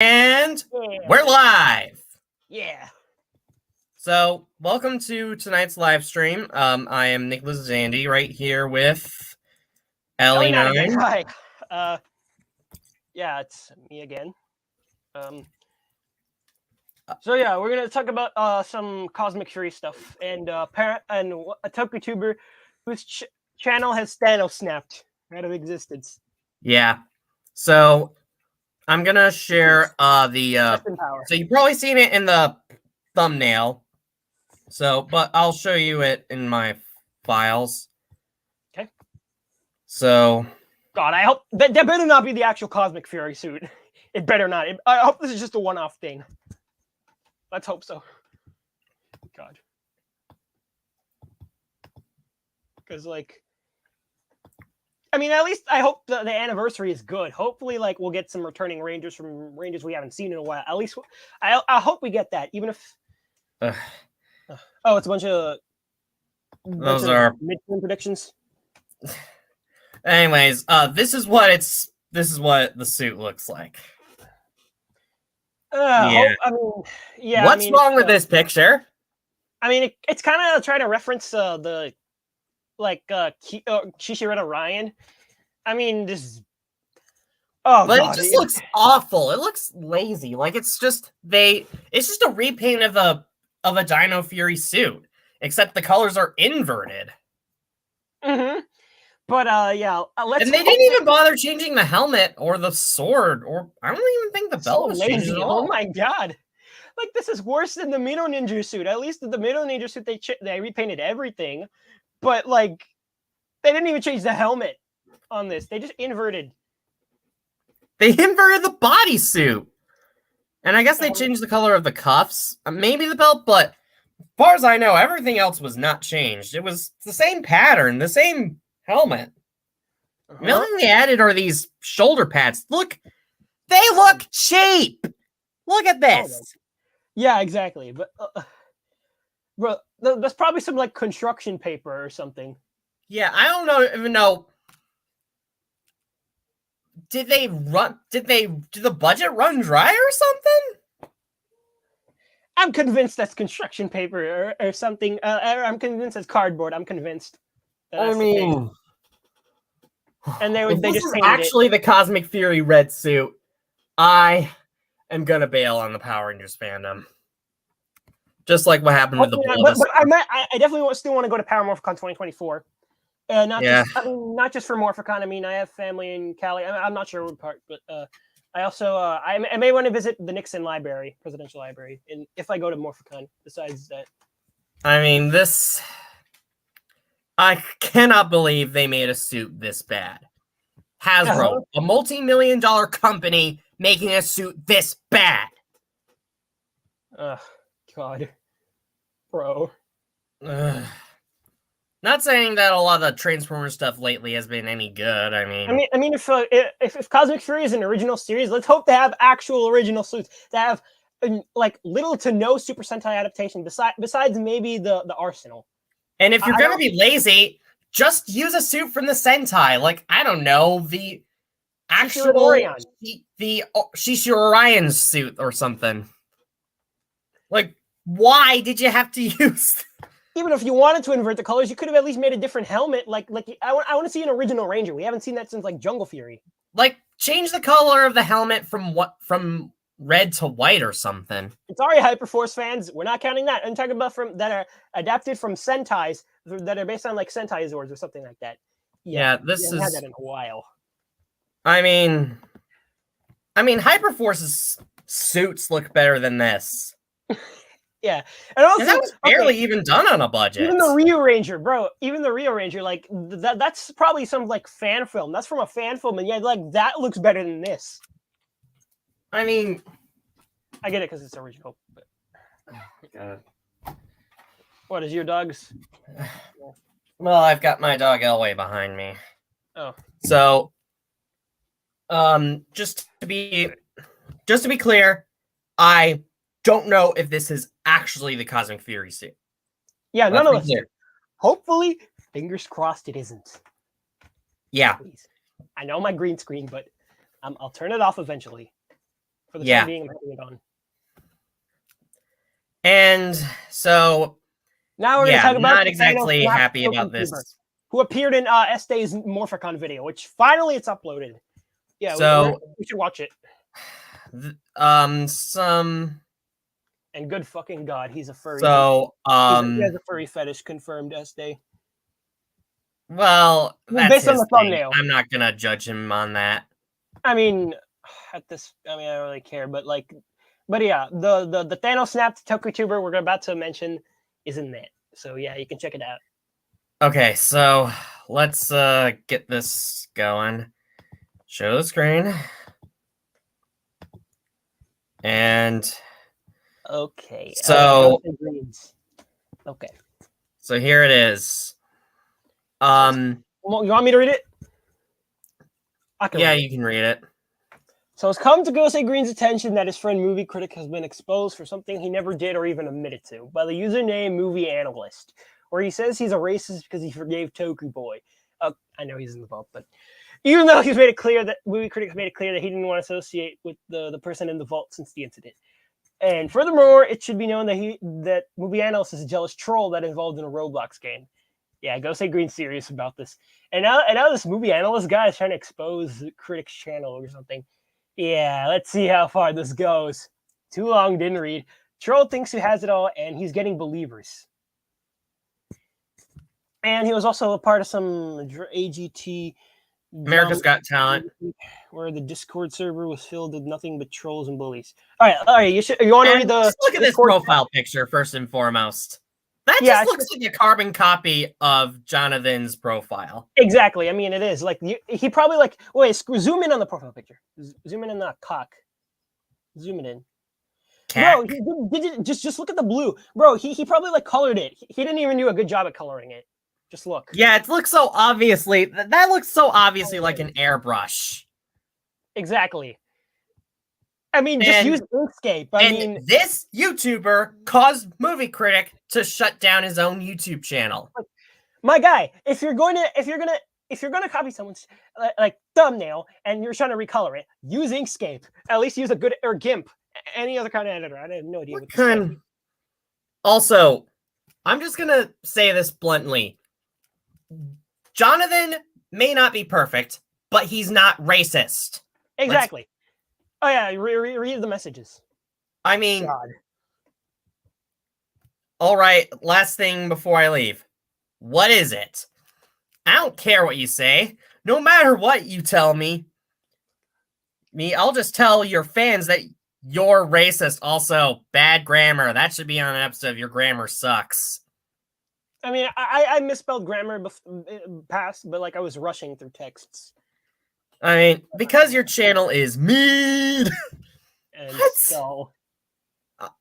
And Yeah. we're live. Yeah. So, welcome to tonight's live stream. I am Nicholas Zandy right here with Ellie9. Hi. Yeah, it's me again. So yeah, we're gonna talk about some Cosmic Fury stuff and a TokuTuber whose channel has Thanos snapped out of existence. Yeah. So, I'm gonna share Rest in power. so you've probably seen it in the thumbnail. So, but I'll show you it in my files. Okay. So, God, I hope that better not be the actual Cosmic Fury suit. It better not. I hope this is just a one-off thing. Let's hope so. God. Because, like, I mean, at least I hope the anniversary is good. Hopefully, like, we'll get some returning Rangers from Rangers we haven't seen in a while. At least I hope we get that, even if. Oh, it's a bunch of. Those are midterm predictions. Anyways, this is what the suit looks like. Yeah. What's wrong with this picture? I mean, it's kind of trying to reference the Shishireta Ryan. I mean, this. Oh, but God, it just looks awful. It looks lazy. Like it's just a repaint of a Dino Fury suit, except the colors are inverted. Mm-hmm. But yeah, let's. And they didn't even bother changing the helmet or the sword, or I don't even think the belt was changed at all. Oh my God. Like, this is worse than the Mito Ninja suit. At least the Mito Ninja suit, they repainted everything, but like, they didn't even change the helmet on this. They just inverted. They inverted the bodysuit, and I guess they changed the color of the cuffs, maybe the belt. But as far as I know, everything else was not changed. It was the same pattern, the same helmet. The only thing they added are these shoulder pads. Look, they look cheap. Look at this. Yeah, exactly. But bro, that's probably some like construction paper or something. Yeah, I don't even know. Did the budget run dry or something? I'm convinced that's construction paper or something. I'm convinced it's cardboard. I'm convinced. I mean, and they just actually the Cosmic Fury red suit. I am gonna bail on the Power Rangers fandom. Just like what happened with the but I definitely still want to go to Power Morphicon 2024. Not just for Morphicon. I mean, I have family in Cali. I'm not sure what part, but I also I may want to visit the Nixon Library, Presidential Library, and if I go to Morphicon. Besides that, I mean, I cannot believe they made a suit this bad. Hasbro, a multi-million-dollar company, making a suit this bad. God, bro. Not saying that a lot of the Transformers stuff lately has been any good. I mean, if Cosmic Fury is an original series, let's hope they have actual original suits that have like little to no Super Sentai adaptation. Besides maybe the Arsenal. And if you're gonna be lazy, just use a suit from the Sentai. Like, I don't know, the actual the Shishirorian suit or something. Like, why did you have to use? Even if you wanted to invert the colors, you could have at least made a different helmet. Like I want to see an original Ranger. We haven't seen that since like Jungle Fury. Like, change the color of the helmet from red to white or something. It's already Hyperforce fans. We're not counting that. I'm talking about that are adapted from Sentais that are based on like Sentai Zords or something like that. Yeah, this is. Had that in a while. I mean, Hyperforce's suits look better than this. Yeah, and also that was barely even done on a budget. Even the Rio Ranger, bro. Even the Rio Ranger, like that's probably some like fan film. That's from a fan film, and yeah, like that looks better than this. I mean, I get it because it's original. But... What is your dog's? Well, I've got my dog Elway behind me. Oh, so just to be clear, I don't know if this is actually the Cosmic Fury suit. Yeah, none of us. Hopefully, fingers crossed, it isn't. Yeah. Please. I know my green screen, but I'll turn it off eventually. For the time being, I'm having it on. And so, now we're going to talk about not exactly happy about this. Who appeared in Estei's Morphicon video, which finally it's uploaded. Yeah, so we should watch it. And good fucking god, he's a furry. So, he has a furry fetish confirmed, Estei. Well, that's based on the thing. thumbnail. I'm not gonna judge him on that. I mean, I don't really care, but yeah, the Thanos snapped TokuTuber we're about to mention is in that. So yeah, you can check it out. Okay, so let's get this going. Show the screen. And okay. So okay. So here it is. You want me to read it? Yeah, you can read it. So it's come to Gosei Green's attention that his friend Movie Critic has been exposed for something he never did or even admitted to by the username Movie Analyst, where he says he's a racist because he forgave Toku Boy. I know he's in the vault, but even though he's made it clear that Movie Critic made it clear that he didn't want to associate with the person in the vault since the incident. And furthermore, it should be known that Movie Analyst is a jealous troll that involved in a Roblox game. Yeah, Gosei Green's serious about this. And now this Movie Analyst guy is trying to expose Critic's channel or something. Yeah, let's see how far this goes. Too long, didn't read. Troll thinks he has it all, and he's getting believers. And he was also a part of some AGT... America's Got Talent, where the Discord server was filled with nothing but trolls and bullies. All right. You want to read the? Look at this profile picture first and foremost. That just looks like a carbon copy of Jonathan's profile. Exactly. I mean, it is like he probably zoom in on the profile picture. Zoom in on the cock. Zoom it in. Bro, just look at the blue, bro. He probably colored it. He didn't even do a good job at coloring it. Just look. Yeah, it looks so obviously. That looks so obviously like an airbrush. Exactly. I mean, just use Inkscape. I mean, this YouTuber caused Movie Critic to shut down his own YouTube channel. My guy, if you're gonna copy someone's thumbnail and you're trying to recolor it, use Inkscape. At least use a good or GIMP. Any other kind of editor. I have no idea what this is. Also, I'm just gonna say this bluntly. Jonathan may not be perfect, but he's not racist. Exactly. Oh yeah, read the messages. I mean, God. All right, last thing before I leave. What is it? I don't care what you say. No matter what you tell me, I'll just tell your fans that you're racist. Also, bad grammar. That should be on an episode of Your Grammar Sucks. I mean, I misspelled grammar past, but I was rushing through texts. I mean, because your channel is mean. And so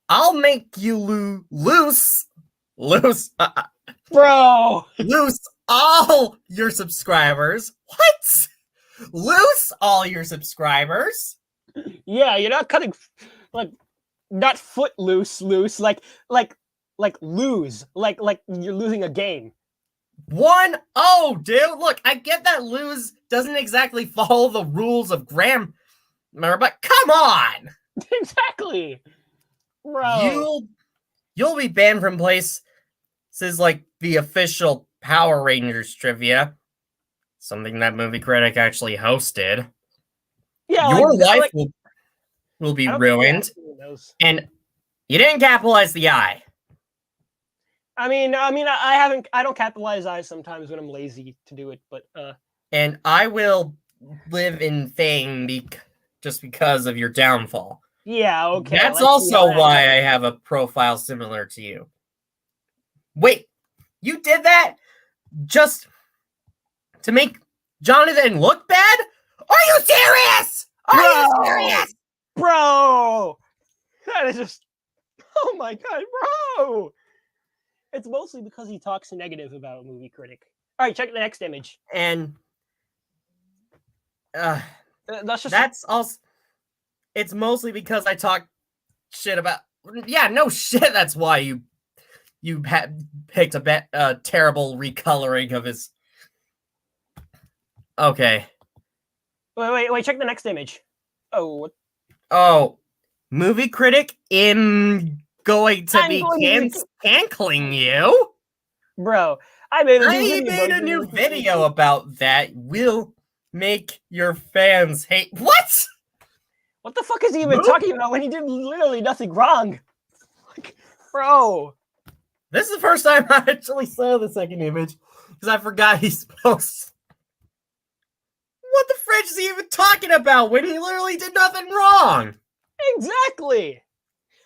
I'll make you loose, bro. Loose all your subscribers. What? Loose all your subscribers? Yeah, you're not cutting not foot loose, lose, like lose, like you're losing a game. 1-0, dude. Look, I get that lose doesn't exactly follow the rules of grammar, but come on. Exactly, bro. You'll be banned from places like the official Power Rangers trivia, something that Movie Critic actually hosted. Yeah, your life will be ruined, and you didn't capitalize the I. I mean, I don't capitalize I sometimes when I'm lazy to do it, but and I will live in fame just because of your downfall. Yeah, okay. That's also why I have a profile similar to you. Wait, you did that just to make Jonathan look bad? Are you serious? Are you serious? Bro! That is just... Oh my god, bro! It's mostly because he talks negative about Movie Critic. All right, check the next image. And that's also... It's mostly because I talk shit about... Yeah, no shit, that's why you picked a terrible recoloring of his... Okay. Wait, check the next image. Oh, what? Oh, movie critic in going to I'm be going to canceling you? bro. I made a new I video. made a new video about that. Will make your fans hate. What? What the fuck is he even talking about when he did literally nothing wrong? Like, bro. This is the first time I actually saw the second image because I forgot he's supposed. What the fridge is he even talking about when he literally did nothing wrong? Exactly.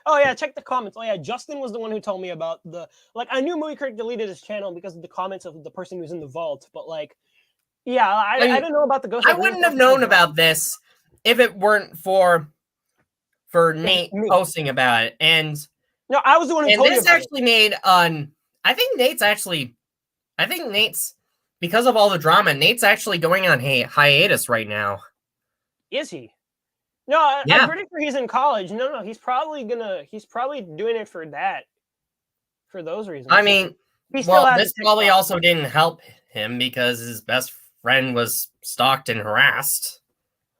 Oh yeah, check the comments. Oh yeah, Justin was the one who told me about the I knew Movie Critic deleted his channel because of the comments of the person who's in the vault, but yeah, I didn't know about the ghost. I wouldn't have known about this if it weren't for Nate posting about it. And no, I was the one who told you about actually made I think Nate's because of all the drama, Nate's actually going on hiatus right now. Is he? No, I'm pretty sure he's in college. No, he's probably doing it for that. For those reasons. I mean, this probably also didn't help him because his best friend was stalked and harassed.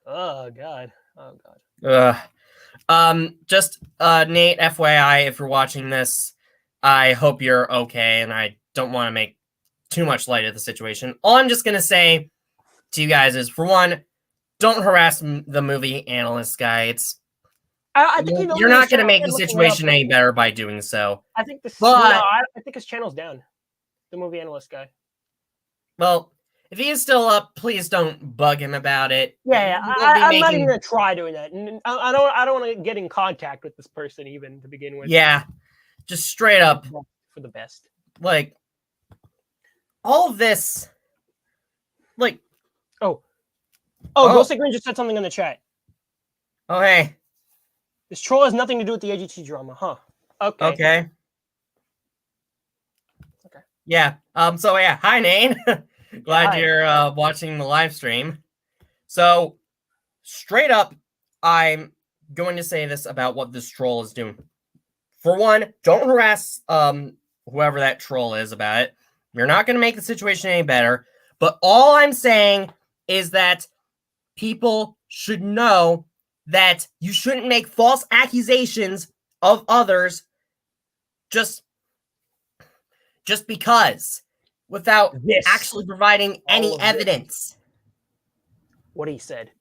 Oh god. Oh god. Just Nate, FYI, if you're watching this, I hope you're okay, and I don't want to make too much light of the situation. All I'm just gonna say to you guys is, for one, don't harass the movie analyst guy. I think you're not going to make the situation any better by doing so. I think I think his channel's down. The movie analyst guy. Well, if he is still up, please don't bug him about it. Yeah. I'm not even going to try doing that. And I don't want to get in contact with this person even to begin with. Yeah, just straight up for the best. Like all of this, like Ghost Green just said something in the chat. Oh, hey. This troll has nothing to do with the AGT drama, huh? Okay. Yeah. So yeah, hi Nate. Glad you're watching the live stream. So straight up, I'm going to say this about what this troll is doing. For one, don't harass whoever that troll is about it. You're not going to make the situation any better. But all I'm saying is that people should know that you shouldn't make false accusations of others just because, without actually providing any evidence. What he said.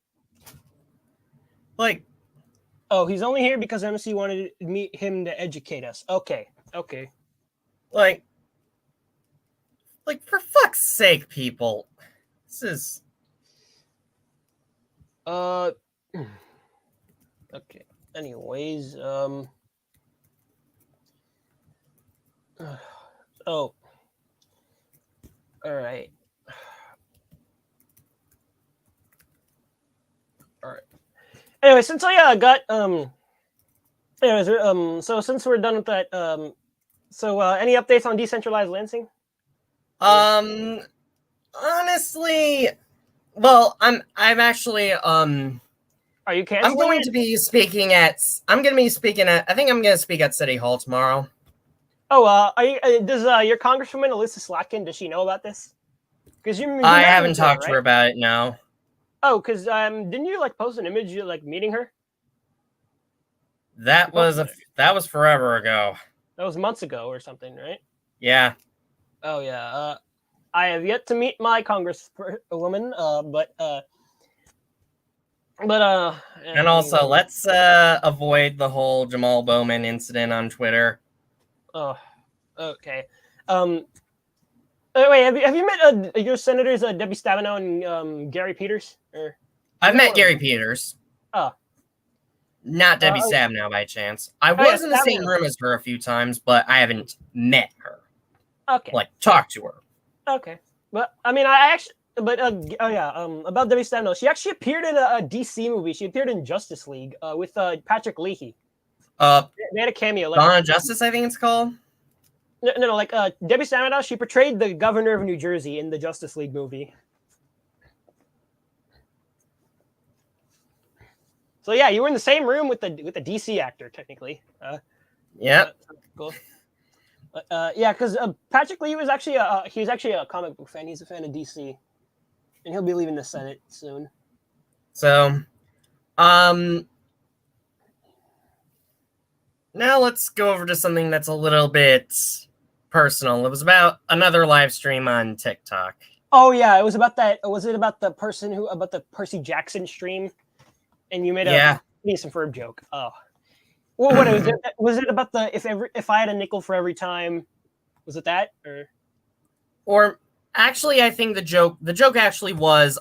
Like, oh, he's only here because MC wanted him to educate us. Okay. Like, for fuck's sake, people. This is... Okay. Anyways, all right. Anyway, since I got so since we're done with that, any updates on decentralized Lansing? Honestly, well, I'm actually Are you canceling? I'm going to be speaking at. I think I'm going to speak at City Hall tomorrow. Oh, does your Congresswoman Alyssa Slatkin, does she know about this? Because I haven't talked to her about it. No. Oh, because didn't you post an image you meeting her? That was forever ago. That was months ago or something, right? Yeah. Oh yeah. I have yet to meet my Congresswoman, and also, let's avoid the whole Jamal Bowman incident on Twitter. Oh, okay. Wait, have you met your senators Debbie Stabenow and Gary Peters? I've met Gary Peters. Oh. Not Debbie Stabenow by chance. I was in the same room as her a few times, but I haven't met her. Okay. Talked to her. Okay. But I mean, about Debbie Stabenow, she actually appeared in a DC movie. She appeared in Justice League with Patrick Leahy. They had a cameo. Dawn of Justice, I think it's called. No, Debbie Stabenow, she portrayed the governor of New Jersey in the Justice League movie. So yeah, you were in the same room with the DC actor, technically. Yeah. Cool. Yeah, because Patrick Lee was actually a comic book fan. He's a fan of DC, and he'll be leaving the Senate soon. So, now let's go over to something that's a little bit personal. It was about another live stream on TikTok. Oh yeah, it was about that. Was it about the person who about the Percy Jackson stream? And you made a decent verb joke. Oh, well, what was it? Was it about the if I had a nickel for every time? Was it that or actually, I think the joke actually was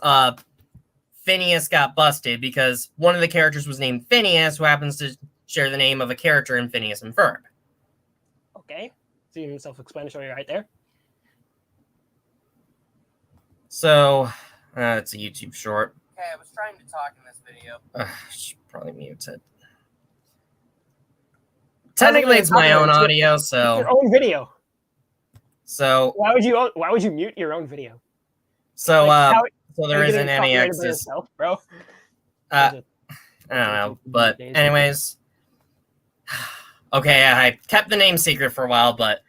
Phineas got busted because one of the characters was named Phineas, who happens to share the name of a character in Phineas and Ferb. Okay, seems self-explanatory right there. So, it's a YouTube short. Okay, I was trying to talk in this video. Should probably mute it. Technically, it's my own audio, so your own video. So why would you mute your own video? So so there isn't any access, bro. I don't know, but anyways, okay, I kept the name secret for a while, but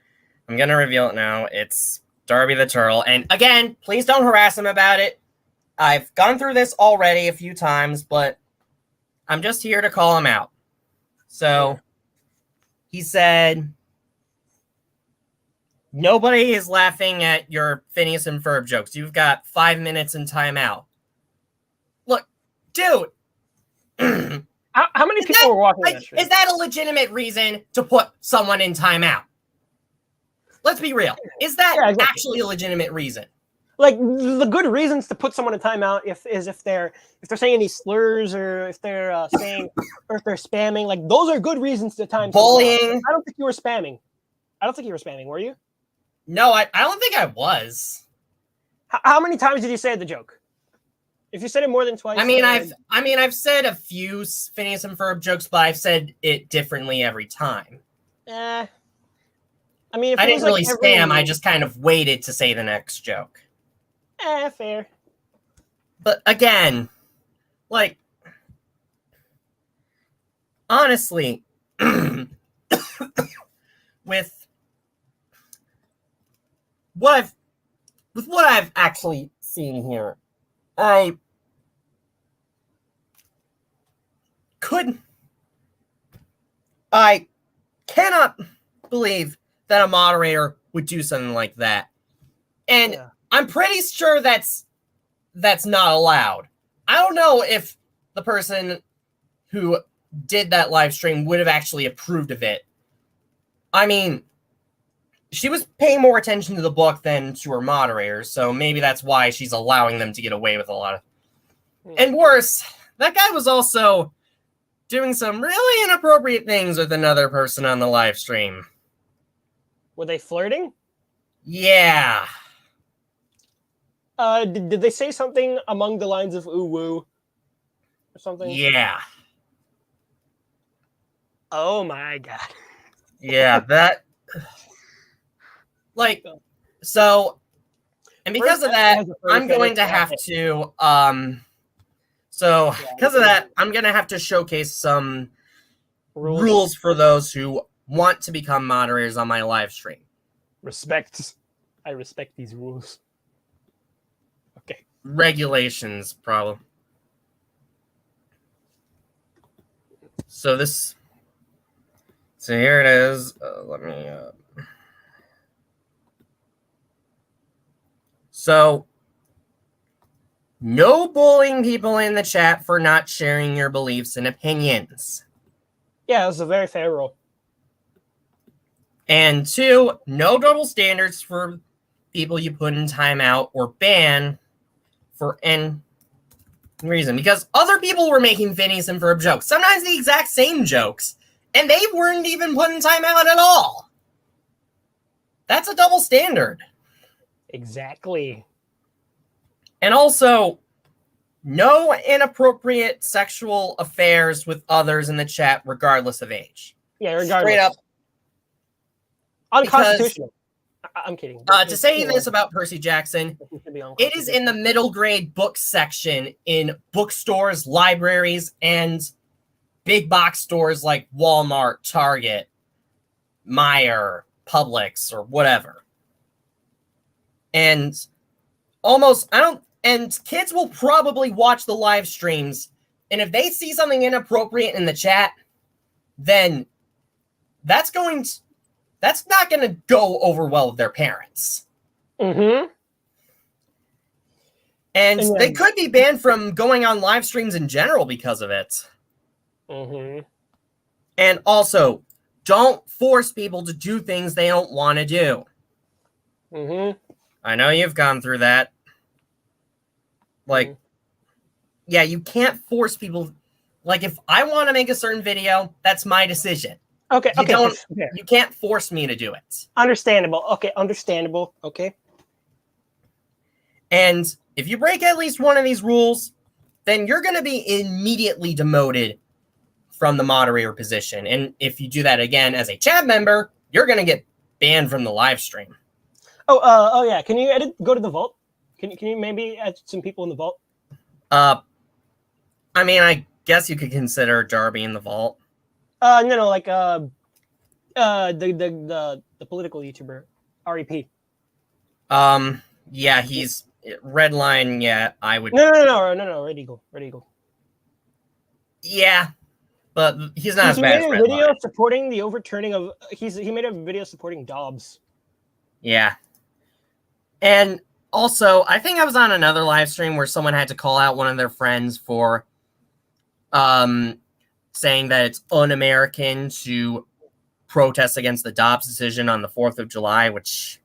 I'm gonna reveal it now. It's Darby the Turtle, and again, please don't harass him about it. I've gone through this already a few times, but I'm just here to call him out. So he said, nobody is laughing at your Phineas and Ferb jokes. You've got 5 minutes in timeout. Look, dude. How many people were walking that street? Is that a legitimate reason to put someone in timeout? Let's be real. Is that actually a legitimate reason? Like, the good reasons to put someone in timeout if they're saying any slurs or if they're saying or if they're spamming, like those are good reasons to time. Bullying. I don't think you were spamming. Were you? No, I don't think I was. How many times did you say the joke? If you said it more than twice, I've said a few Phineas and Ferb jokes, but I've said it differently every time. I didn't really spam. I just kind of waited to say the next joke. Fair. But again, like, honestly, with what I've actually seen here, I cannot believe that a moderator would do something like that. And I'm pretty sure that's not allowed. I don't know if the person who did that live stream would have actually approved of it. I mean, she was paying more attention to the book than to her moderators, so maybe that's why she's allowing them to get away with a lot of... And worse, that guy was also doing some really inappropriate things with another person on the live stream. Were they flirting? Yeah. Did they say something along the lines of ooh woo or something? Yeah. Oh my god. Yeah, that... Like, so... And because of that, I'm going to have to... because of that, I'm going to have to showcase some rules for those who want to become moderators on my live stream. I respect these rules. Okay. Regulations problem. So here it is. Let me... So, no bullying people in the chat for not sharing your beliefs and opinions. Yeah, it was a very fair rule. And 2, no double standards for people you put in timeout or ban for any reason. Because other people were making Phineas and Ferb jokes, sometimes the exact same jokes, and they weren't even put in timeout at all. That's a double standard. Exactly. And also, no inappropriate sexual affairs with others in the chat, regardless of age. Yeah, regardless. Straight up. Unconstitutional. I'm kidding. To say this about Percy Jackson, it is in the middle grade book section in bookstores, libraries, and big box stores like Walmart, Target, Meijer, Publix, or whatever. And kids will probably watch the live streams, and if they see something inappropriate in the chat, then that's not going to go over well with their parents. Mm-hmm. And they could be banned from going on live streams in general because of it. Mm-hmm. And also, don't force people to do things they don't want to do. Mm-hmm. I know you've gone through that. Like, yeah, you can't force people. Like, if I want to make a certain video, that's my decision. Okay, You can't force me to do it. Understandable. Okay, understandable. Okay. And if you break at least one of these rules, then you're going to be immediately demoted from the moderator position. And if you do that again as a chat member, you're going to get banned from the live stream. Oh yeah. Can you go to the vault? Can you maybe add some people in the vault? I mean, I guess you could consider Darby in the vault. No, like the political YouTuber, REP. Yeah, he's Redline. Yeah, I would. No, Red Eagle. Yeah, but he's not as bad as Redline. He made a video supporting the overturning of. He made a video supporting Dobbs. Yeah, and also I think I was on another live stream where someone had to call out one of their friends for, saying that it's un-American to protest against the Dobbs decision on the 4th of July, which.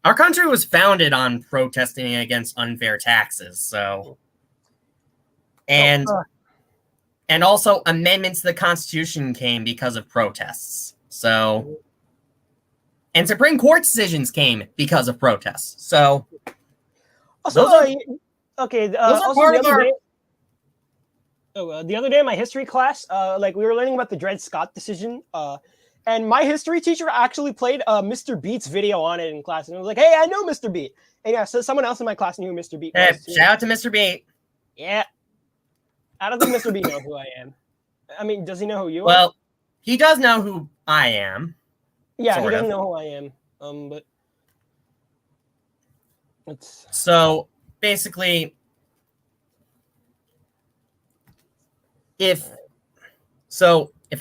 Our country was founded on protesting against unfair taxes, so and also amendments to the Constitution came because of protests. So and Supreme Court decisions came because of protests. So also, those are part of our. The other day in my history class, like we were learning about the Dred Scott decision. And my history teacher actually played Mr. Beat's video on it in class. And I was like, hey, I know Mr. Beat. And yeah, so someone else in my class knew who Mr. Beat was. Shout out to Mr. Beat. Yeah. I don't think Mr. Beat knows who I am. I mean, does he know who you are? Well, he does know who I am. Yeah, he doesn't know who I am. But it's... So, basically, if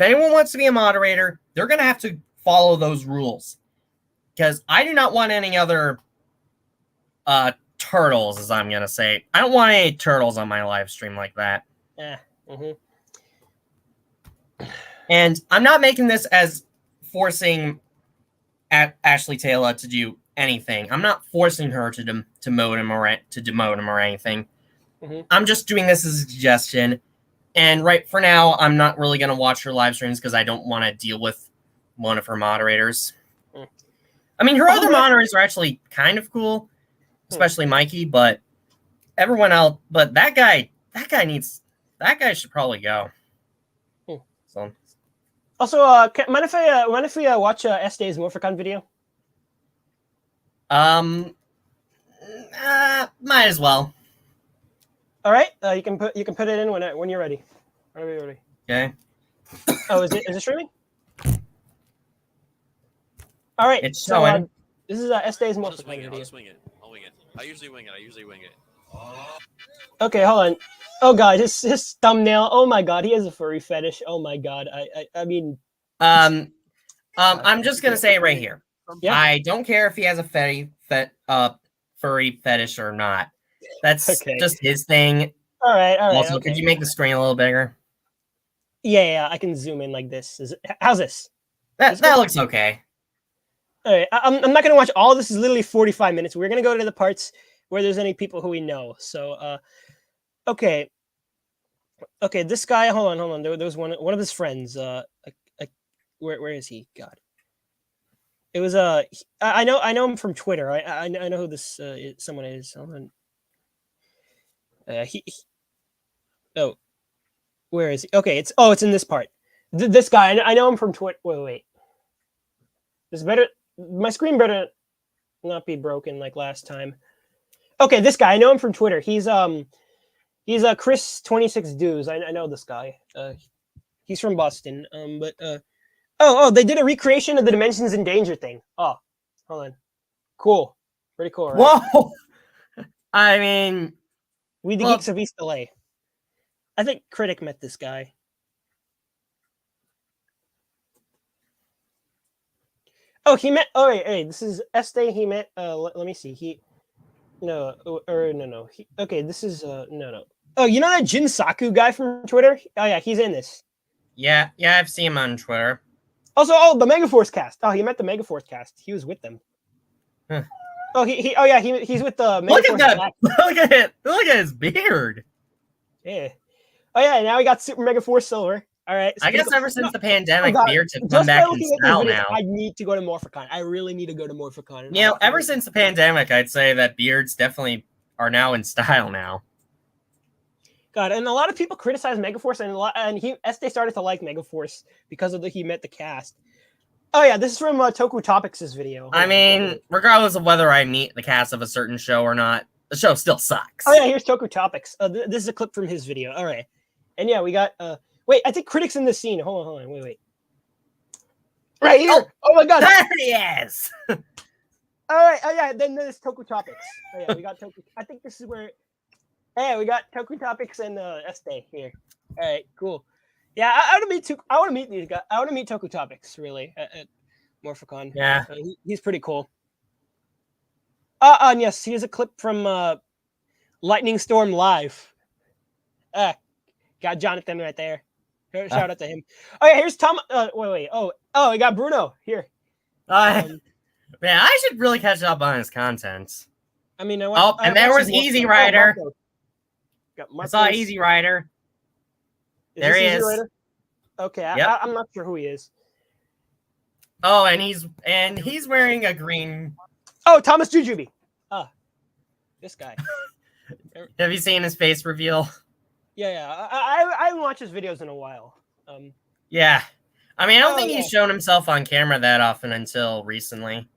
anyone wants to be a moderator, they're going to have to follow those rules. Because I do not want any other turtles, as I'm going to say. I don't want any turtles on my live stream like that. Yeah. And I'm not making this as forcing Ashley Taylor to do anything. I'm not forcing her to demote him or anything. I'm just doing this as a suggestion. And right for now, I'm not really going to watch her live streams because I don't want to deal with one of her moderators. I mean, her other moderators are actually kind of cool, especially Mikey, but everyone else, but that guy should probably go. So. Also, mind if we watch S-Day's Morphicon video? Might as well. All right, you can put it in when you're ready. Are we ready? Okay. Oh, is it streaming? All right. It's showing. This is S-Day's Morphicon video. I'll wing it. I usually wing it. Okay, hold on. Oh god, his thumbnail. Oh my god, he has a furry fetish. Oh my god. I mean. I'm just gonna say right here. Yeah. I don't care if he has a furry fetish or not. That's just his thing. All right. Also, could you make the screen a little bigger? Yeah, I can zoom in like this. How's this? That looks okay. All right, I'm not gonna watch all. This is literally 45 minutes. We're gonna go to the parts where there's any people who we know. So, okay. This guy. Hold on. There was one of his friends. Where is he? God. It was I know him from Twitter. I know who this someone is. Hold on. Oh, where is he? Okay, it's in this part. This guy, I know him from Twitter. Wait. This better. My screen better not be broken like last time. Okay, this guy, I know him from Twitter. He's Chris 26 Dues. I know this guy. He's from Boston. They did a recreation of the Dimensions in Danger thing. Oh, hold on. Cool. Pretty cool, right? Whoa. I mean, We the Geeks of East LA. I think Critic met this guy. Oh, he met. Oh, wait. This is Este. He met. Let me see. No. Okay, this is. No. Oh, you know that Jin Saku guy from Twitter? Oh yeah, he's in this. Yeah, I've seen him on Twitter. Also, the Megaforce cast. Oh, he met the Megaforce cast. He was with them. Huh. Oh, he's with the Megaforce. Look at that! Look at it! Look at his beard. Yeah. Oh yeah, now we got Super Megaforce Silver. All right. I guess ever since the pandemic, God. beards have come Just back by in looking at these style videos, now. I need to go to Morphicon. I really need to go to Morphicon. You know, ever since the pandemic, I'd say that beards definitely are now in style now. God, and a lot of people criticize Megaforce, and Este started to like Megaforce because he met the cast. Oh yeah, this is from Toku Topics' video. I mean, regardless of whether I meet the cast of a certain show or not, the show still sucks. Oh yeah, here's Toku Topics. This is a clip from his video. All right, and yeah, we got. Wait, I think Critic's in the scene. Hold on. Wait. Right here. Oh my God. There he is. All right. Oh yeah. Then there's Toku Topics. Oh yeah, we got Toku. I think this is where. Hey, we got Toku Topics and Este here. All right, cool. Yeah, I want to meet these guys. I want to meet Toku Topics really at Morphicon. Yeah, he's pretty cool. And yes, here's a clip from Lightning Storm Live. Got Jonathan right there. Shout out to him. Oh yeah, here's Tom. Wait. Oh, we got Bruno here. Man, I should really catch up on his content. I mean, and there was Easy Rider. I saw Easy Rider. There he is. Okay, yep. I'm not sure who he is. Oh, and he's wearing a green. Oh, Thomas Jujubee. This guy. Have you seen his face reveal? Yeah. I haven't watched his videos in a while. Yeah. I mean, I don't think he's shown himself on camera that often until recently.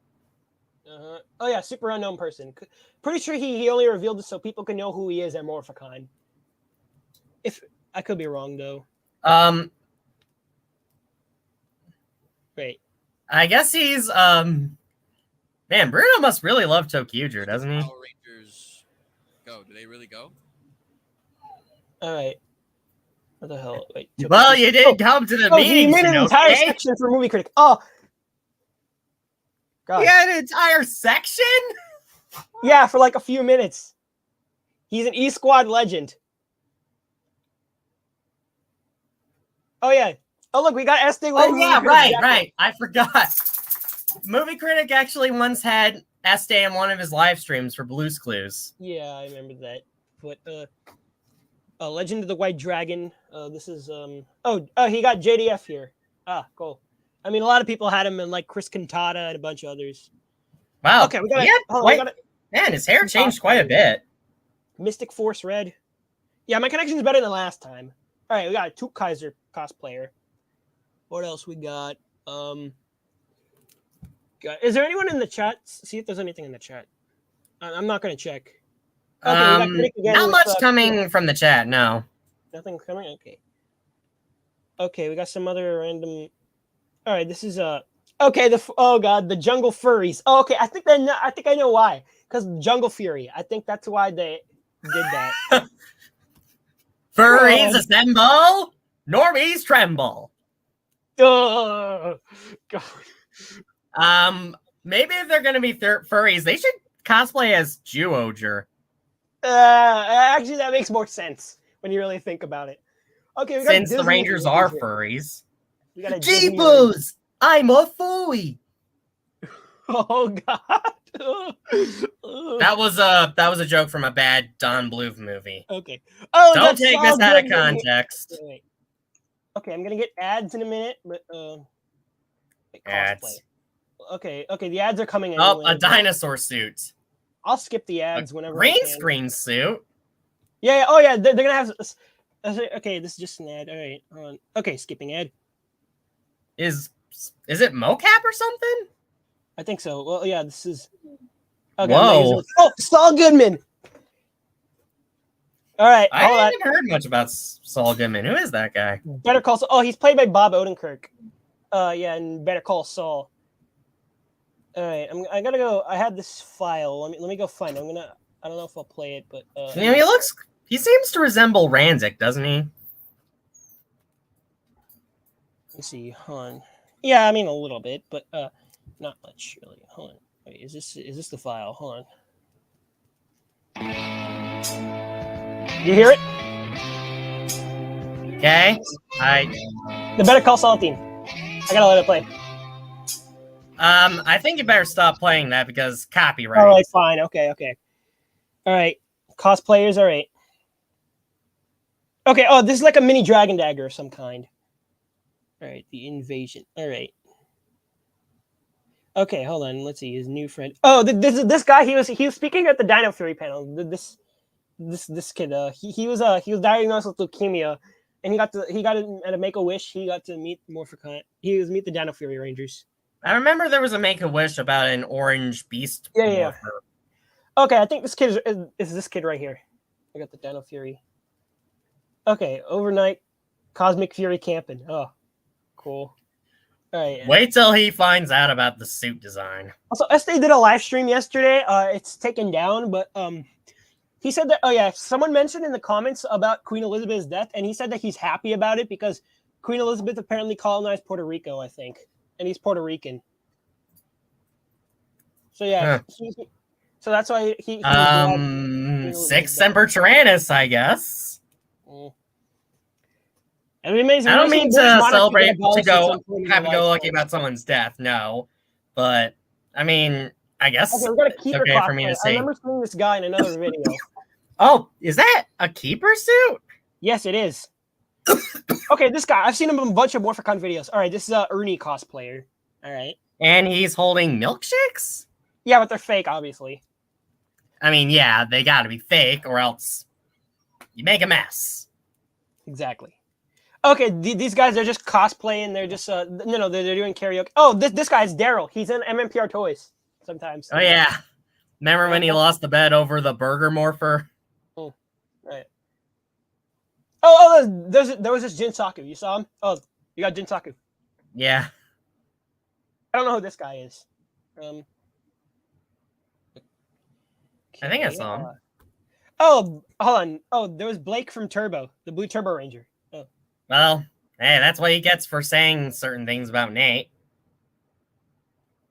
Oh yeah, super unknown person. Pretty sure he only revealed this so people can know who he is at Morphicon. If I could be wrong though. Great. I guess he's man, Bruno must really love Tokyuger, doesn't he? Power Rangers go. Do they really go? All right. What the hell? Wait. Well, you did come to the meeting. He made an entire section for Movie Critic. Oh. God. He had an entire section? Yeah, for like a few minutes. He's an E-Squad legend. Oh, yeah. Oh, look, we got Este. Oh, yeah, right. I forgot. Movie Critic actually once had Este in one of his live streams for Blue's Clues. Yeah, I remember that. But, Legend of the White Dragon. This is, he got JDF here. Ah, cool. I mean, a lot of people had him in, like, Chris Cantata and a bunch of others. Wow. Okay, we got Man, his hair changed quite a bit. Mystic Force Red. Yeah, my connection's better than last time. All right, we got a Took Kaiser cosplayer. What else we got? Is there anyone in the chat? See if there's anything in the chat. I'm not going to check. Okay, not much coming from the chat, no. Nothing coming? Okay. Okay, we got some other random... All right, this is okay. The Jungle Furries. Oh, okay, I think I know why. Because Jungle Fury. I think that's why they did that. Furries assemble, normies tremble. God. Maybe if they're gonna be furries, they should cosplay as Jew-Oger. Actually, that makes more sense when you really think about it. Okay, we got since the Rangers are furries. Jeepers! I'm a fooey. Oh God! That was a joke from a bad Don Bluth movie. Okay. Oh, don't take this out of context. Wait. Okay, I'm gonna get ads in a minute, but ads. Okay, the ads are coming in. Oh, a dinosaur suit. I'll skip the ads whenever. Green screen suit. Yeah. Oh yeah, they're gonna have. Okay, this is just an ad. All right, hold on. Okay, skipping ad. Is it mocap or something? I think so. Well, yeah, this is. Okay, whoa! Oh, Saul Goodman. All right, I haven't heard much about Saul Goodman. Who is that guy? Better Call Saul. Oh, he's played by Bob Odenkirk. Yeah, and Better Call Saul. All right, I gotta go. I had this file. Let me go find it. I don't know if I'll play it, but he seems to resemble Ranzik, doesn't he? Let's see, hold on. Yeah, I mean a little bit, but Not much, really. Hold on. Wait, is this the file? Hold on. You hear it? Okay. The Better Call Saul theme. I gotta let it play. I think you better stop playing that because copyright. All right, fine. Okay. All right. Cosplayers, all right. Okay, oh, this is like a mini dragon dagger of some kind. All right, the invasion. All right. Okay, hold on. Let's see his new friend. Oh, this guy. He was speaking at the Dino Fury panel. This kid. He was diagnosed with leukemia, and he got it at a Make-A-Wish. He got to meet Morphicon. He was meet the Dino Fury Rangers. I remember there was a Make-A-Wish about an orange beast. Yeah. Okay, I think this kid is this kid right here. I got the Dino Fury. Okay, overnight Cosmic Fury camping. Oh, cool. All right. Wait till he finds out about the suit design. Also, SD did a live stream yesterday. It's taken down, but he said that. Oh yeah, someone mentioned in the comments about Queen Elizabeth's death, and he said that he's happy about it because Queen Elizabeth apparently colonized Puerto Rico, I think, and he's Puerto Rican. So yeah, so that's why he Six Semper Tyrannis, I guess. It'd be amazing. I don't mean to celebrate to go happy-go-lucky about someone's death, no, but I mean, I guess okay, we got a keeper okay for me to say. I remember seeing this guy in another video. Oh, is that a keeper suit? Yes, it is. Okay, this guy. I've seen him in a bunch of Morphicon videos. All right, this is a Ernie cosplayer. All right. And he's holding milkshakes? Yeah, but they're fake, obviously. I mean, yeah, they gotta be fake, or else you make a mess. Exactly. Okay, these guys, they're just cosplaying. They're just, they're doing karaoke. Oh, this guy's Daryl. He's in MMPR Toys sometimes. Oh, yeah. Remember when he lost the bet over the burger morpher? Oh, right. Oh, there was this Jin Saku. You saw him? Oh, you got Jin Saku. Yeah. I don't know who this guy is. I think I saw him. Oh, hold on. Oh, there was Blake from Turbo, the Blue Turbo Ranger. Oh. Well, hey, that's what he gets for saying certain things about Nate.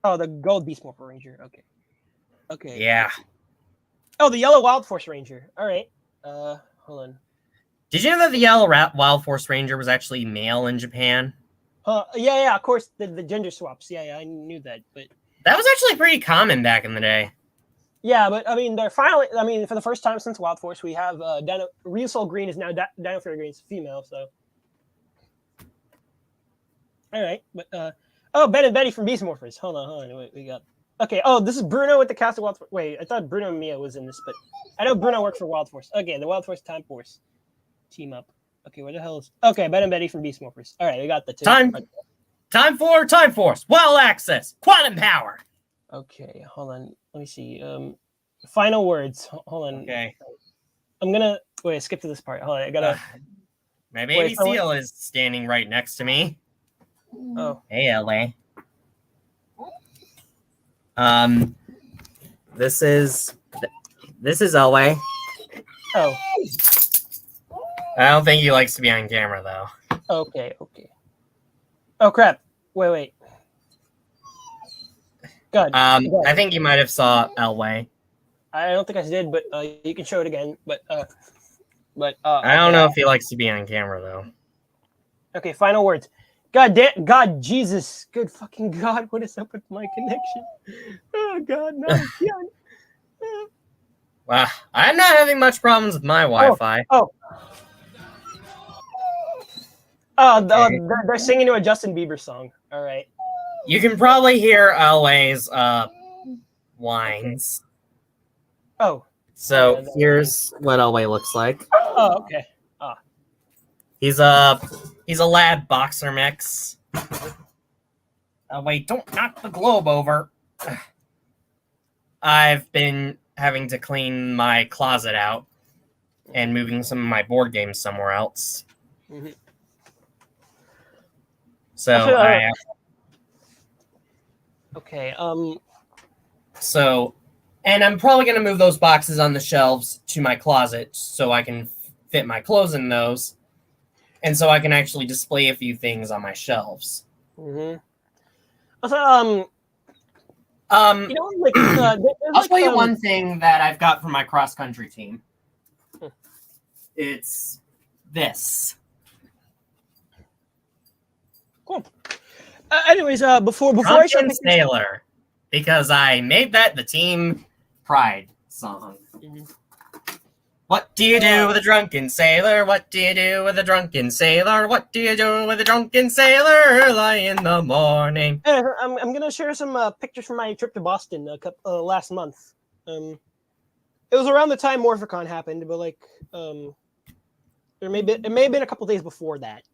Oh, the Gold Beast Morpher Ranger. Okay. Yeah. Oh, the Yellow Wild Force Ranger. All right. Hold on. Did you know that the Yellow Wild Force Ranger was actually male in Japan? Yeah. Of course, the gender swaps. Yeah, I knew that, but that was actually pretty common back in the day. Yeah, but I mean, they're finally. I mean, for the first time since Wild Force, we have Real Soul Green is now Dino Fury Green is female. So, all right, but Ben and Betty from Beast Morphers. Hold on. Wait, we got. Okay. Oh, this is Bruno with the cast of Wild Force. Wait, I thought Bruno and Mia was in this, but I know Bruno worked for Wild Force. Okay, the Wild Force Time Force team up. Okay, where the hell is? Okay, Ben and Betty from Beast Morphers. All right, we got the two. Time Force, Wild Access, Quantum Power. Okay, hold on. Let me see. Final words. Hold on. Okay. I'm gonna skip to this part. Hold on. I gotta. My baby seal is standing right next to me. Oh. Hey, LA. This is LA. Oh. I don't think he likes to be on camera though. Okay. Oh crap! Wait. Good. I think you might have saw Elway. I don't think I did, but you can show it again. But I don't know if he likes to be on camera though. Okay, final words. God, Jesus, good fucking God, what is up with my connection? Oh God, no. Wow, I'm not having much problems with my Wi-Fi. They're singing to a Justin Bieber song. All right. You can probably hear Elway's whines. Oh. So here's what Elway looks like. Oh, okay. He's a lab boxer mix. Wait, don't knock the globe over. I've been having to clean my closet out and moving some of my board games somewhere else. Mm-hmm. So Okay. So, and I'm probably going to move those boxes on the shelves to my closet so I can fit my clothes in those. And so I can actually display a few things on my shelves. Mm-hmm. Also, You know, like I'll tell you one thing that I've got from my cross country team. It's this. Cool. Anyways, before I start Drunken Sailor, because I made that the team pride song. Mhm. What do you do with a drunken sailor? What do you do with a drunken sailor? What do you do with a drunken sailor early in the morning? I'm gonna share some pictures from my trip to Boston last month. It was around the time Morphicon it may have been a couple days before that.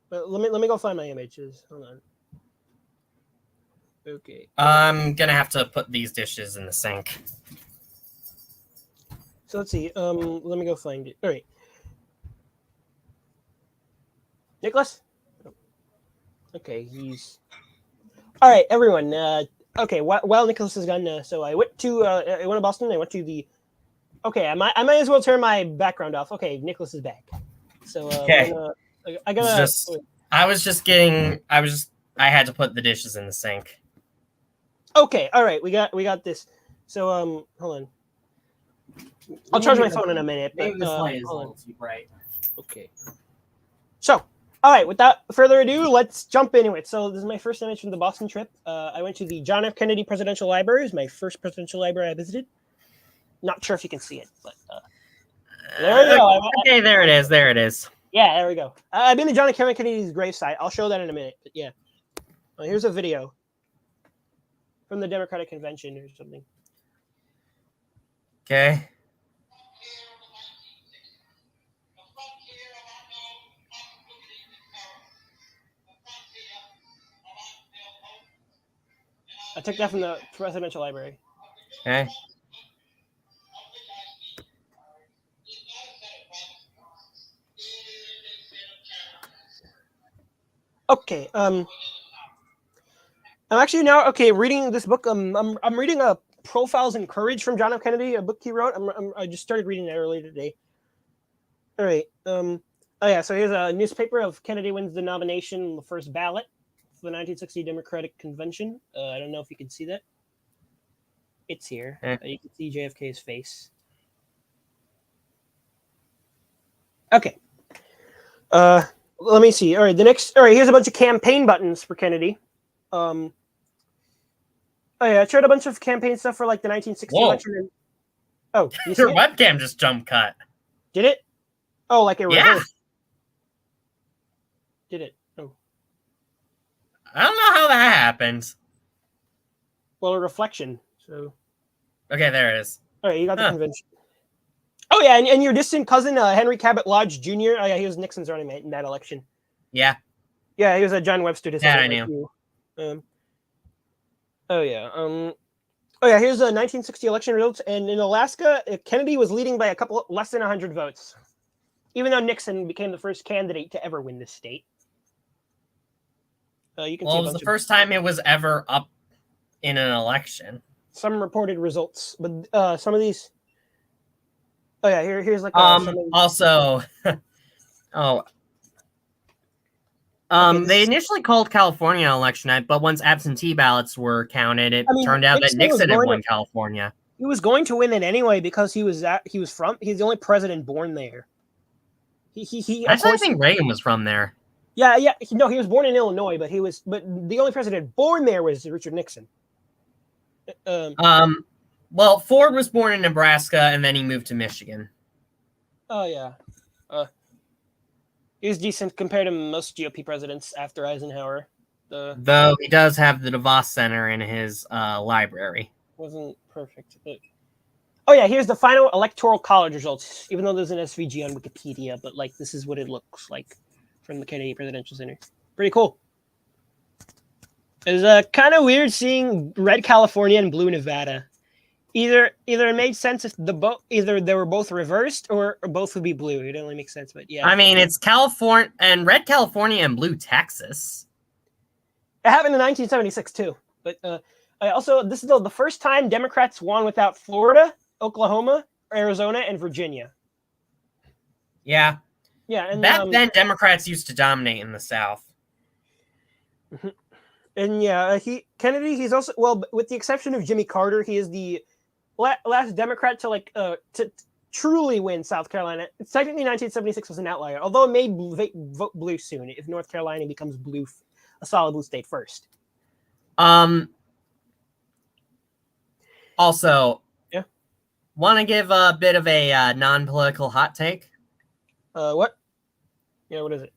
But let me go find my images. Hold on. Okay. I'm gonna have to put these dishes in the sink. So let's see. Let me go find it. All right. Nicholas? Okay, he's all right, everyone. Okay, while Nicholas is gone, so I went to Boston. I went to the. Okay, I might as well turn my background off. Okay, Nicholas is back. So Okay. I had to put the dishes in the sink. Okay, all right, we got this. So hold on. I'll charge my phone in a minute. Maybe But, this light is a hold on. little too bright. Okay. So, all right, without further ado, let's jump into it. So, this is my first image from the Boston trip. I went to the John F. Kennedy Presidential Library. It was my first presidential library I visited. Not sure if you can see it, but there we go. Okay, there it is. There it is. Yeah, there we go. I've been to John F. Kennedy's gravesite. I'll show that in a minute. But yeah, here's a video from the Democratic Convention or something. Okay. I took that from the presidential library. Okay. Okay. I'm actually now reading this book. I'm reading Profiles in Courage from John F. Kennedy, a book he wrote. I just started reading it earlier today. All right. Oh yeah. So here's a newspaper of Kennedy wins the nomination in the first ballot for the 1960 Democratic Convention. I don't know if you can see that. It's here. You can see JFK's face. Okay. Let me see. All right. Here's a bunch of campaign buttons for Kennedy. Oh yeah, I showed a bunch of campaign stuff for like the 1960 election. Oh, you see your it? webcam just jump cut. Did it? Oh, like it reversed. Yeah. Did it? Oh. I don't know how that happened. Well, a reflection. So. Okay, there it is. All right, you got the convention. Oh yeah, and your distant cousin Henry Cabot Lodge Jr. Oh yeah, he was Nixon's running mate in that election. Yeah. Yeah, he was a John Webster descendant. Yeah, I knew. Oh yeah. Oh yeah. Here's the 1960 election results, and in Alaska, Kennedy was leading by less than 100 votes, even though Nixon became the first candidate to ever win this state. You can see it was the first time it was ever up in an election. Some reported results, but some of these. Oh yeah, here's like also. They initially called California election night, but once absentee ballots were counted, it turned out that Nixon had won California. He was going to win it anyway because he's the only president born there. I think Reagan was from there. Yeah. No, he was born in Illinois, but the only president born there was Richard Nixon. Well, Ford was born in Nebraska, and then he moved to Michigan. Oh yeah. He was decent compared to most GOP presidents after Eisenhower. Though he does have the DeVos Center in his library. Wasn't perfect. But... Oh yeah, here's the final electoral college results. Even though there's an SVG on Wikipedia, but like this is what it looks like from the Kennedy Presidential Center. Pretty cool. It was kind of weird seeing red California and blue Nevada. Either it made sense if either they were both reversed or both would be blue. It only makes sense, but yeah. I mean, it's California and red California and blue Texas. It happened in 1976 too. But this is the first time Democrats won without Florida, Oklahoma, Arizona, and Virginia. Yeah. Yeah, and back then Democrats used to dominate in the South. And yeah, Kennedy. He's also with the exception of Jimmy Carter, he is the last Democrat to to truly win South Carolina. It's technically 1976 was an outlier, although it may vote blue soon if North Carolina becomes blue, a solid blue state first. Also, yeah, want to give a bit of a non-political hot take? What? Yeah, what is it?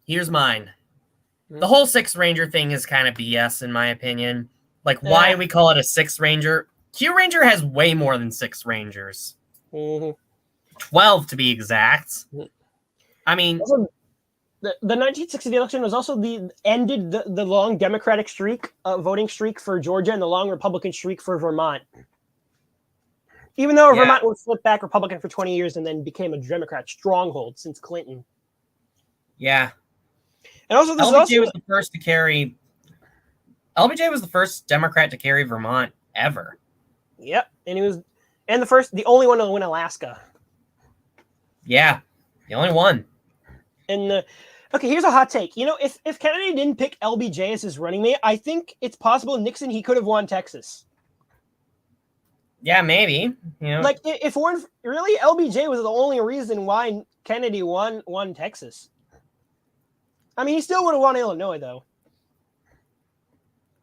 Here's mine. The whole Six Ranger thing is kind of BS in my opinion. Like, why we call it a Six Ranger? Q Ranger has way more than 6 Rangers. 12 to be exact. I mean, also, the 1960 election was also ended the long Democratic streak, voting streak for Georgia, and the long Republican streak for Vermont. Even though Vermont was flipped back Republican for 20 years and then became a Democrat stronghold since Clinton. Yeah. And also, LBJ was the first to carry. LBJ was the first Democrat to carry Vermont ever. Yep, and he was, the only one to win Alaska. Yeah, the only one. And okay, here's a hot take. You know, if Kennedy didn't pick LBJ as his running mate, I think it's possible Nixon he could have won Texas. Yeah, maybe. You know, like if Warren really LBJ was the only reason why Kennedy won Texas. I mean, he still would have won Illinois, though.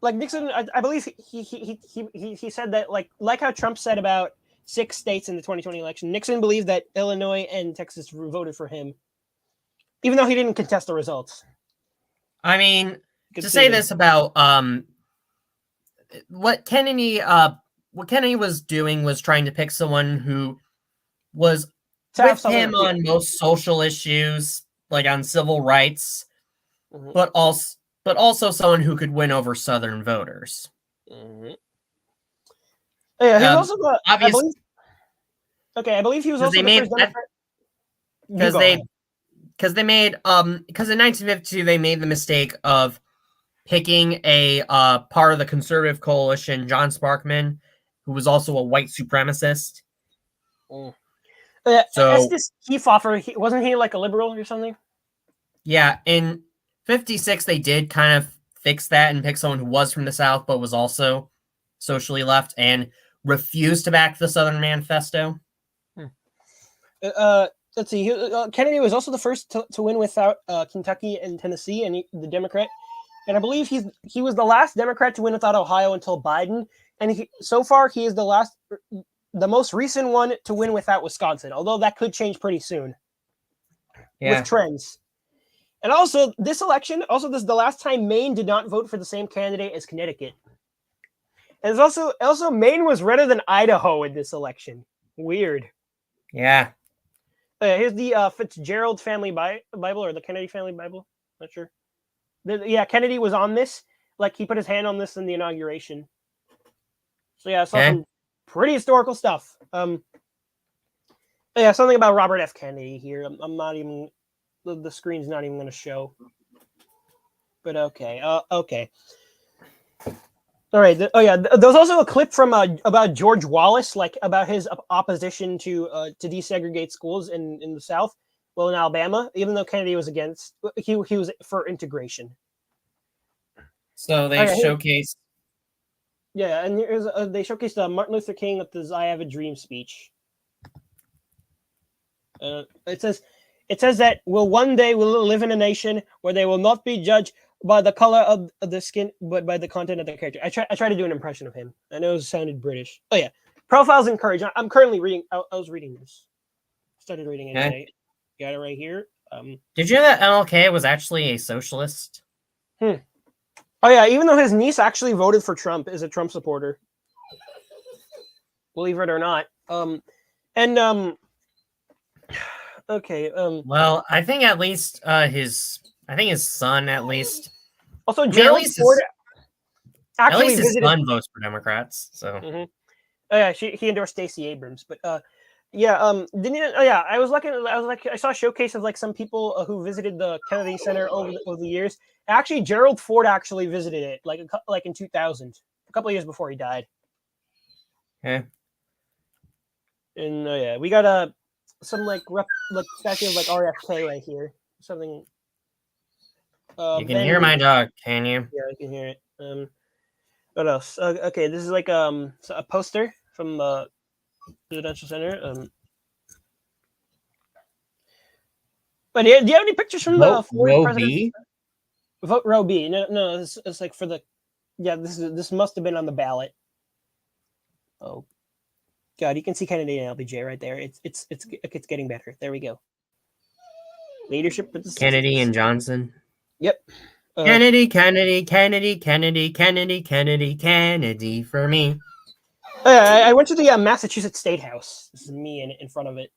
Like Nixon, I believe he said that like how Trump said about 6 states in the 2020 election. Nixon believed that Illinois and Texas voted for him, even though he didn't contest the results. I mean, to say this about what Kennedy was doing was trying to pick someone who was with him on most social issues, like on civil rights. But also someone who could win over Southern voters. Yeah, he was also the I believe he was also the first Democrat. Because in 1952 they made the mistake of picking a part of the conservative coalition, John Sparkman, who was also a white supremacist. So Estes Kefauver, wasn't he like a liberal or something? Yeah, in 56 they did kind of fix that and pick someone who was from the South but was also socially left and refused to back the Southern Manifesto. Let's see. Kennedy was also the first to win without Kentucky and Tennessee, and the Democrat. And I believe he was the last Democrat to win without Ohio until Biden. And so far, he is the most recent one to win without Wisconsin. Although that could change pretty soon. With trends. And also, this election, this is the last time Maine did not vote for the same candidate as Connecticut. And it's also Maine was redder than Idaho in this election. Weird. Yeah. Here's the Fitzgerald family Bible or the Kennedy family Bible. Not sure. Kennedy was on this. Like he put his hand on this in the inauguration. So yeah, some pretty historical stuff. Something about Robert F. Kennedy here. I'm not even. The screen's not even going to show. But okay. Okay. All right. There's also a clip from about George Wallace, like about his opposition to desegregate schools in the South. Well, in Alabama, even though Kennedy was against, he was for integration. So they showcased. Yeah, and they showcased Martin Luther King with his "I Have a Dream" speech. It says that one day we'll live in a nation where they will not be judged by the color of the skin, but by the content of their character. I try to do an impression of him. I know it sounded British. Oh yeah, profiles and courage. I'm currently reading. I was reading this. Started reading it today. Got it right here. Did you know that MLK was actually a socialist? Oh yeah, even though his niece actually voted for Trump, is a Trump supporter. Believe it or not. Okay. Well, I think at least his son at least. Also, Gerald Ford at least his son votes for Democrats. So. He endorsed Stacey Abrams, but didn't you? Oh yeah, I saw a showcase of like some people who visited the Kennedy Center over the years. Actually, Gerald Ford actually visited it like in 2000, a couple of years before he died. Okay. And we got some statue of like RFK right here. Something. You can hear my dog, can you? Yeah, I can hear it. What else? Okay, this is like a poster from the Presidential Center. But do you have any pictures from the Vote Florida row president? B. Vote row B. No, it's like for the. Yeah, this must have been on the ballot. Oh, God, you can see Kennedy and LBJ right there. It's getting better. There we go. Leadership for the Kennedy 60s. and Johnson. Yep. Kennedy, Kennedy, Kennedy, Kennedy, Kennedy, Kennedy, Kennedy for me. I went to the Massachusetts State House. This is me in front of it.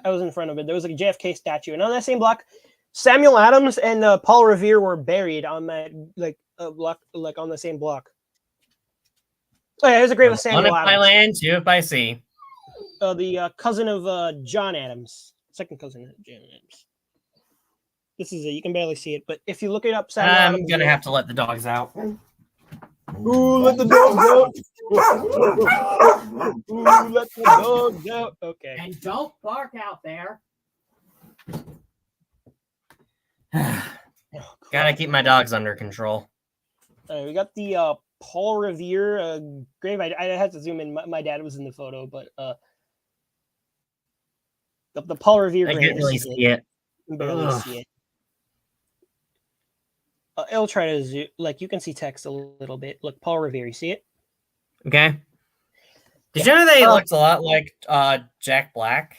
I was in front of it. There was like a JFK statue, and on that same block, Samuel Adams and Paul Revere were buried on that block, like on the same block. Oh yeah, here's a grave of One Samuel if by Adams. land, two if by sea. The cousin of John Adams, second cousin of John Adams. This is you can barely see it, but if you look it up, Samuel I'm Adams. gonna have to let the dogs out. Ooh, let the dogs out. Ooh, let the dogs out. Okay. And don't bark out there. Gotta keep my dogs under control. We got the Paul Revere grave. I had to zoom in. My dad was in the photo, but the Paul Revere I grave. can't really see it. You can barely see it. It'll try to zoom. Like you can see text a little bit. Look, Paul Revere. You see it? Okay. Did you know that he looks a lot like Jack Black?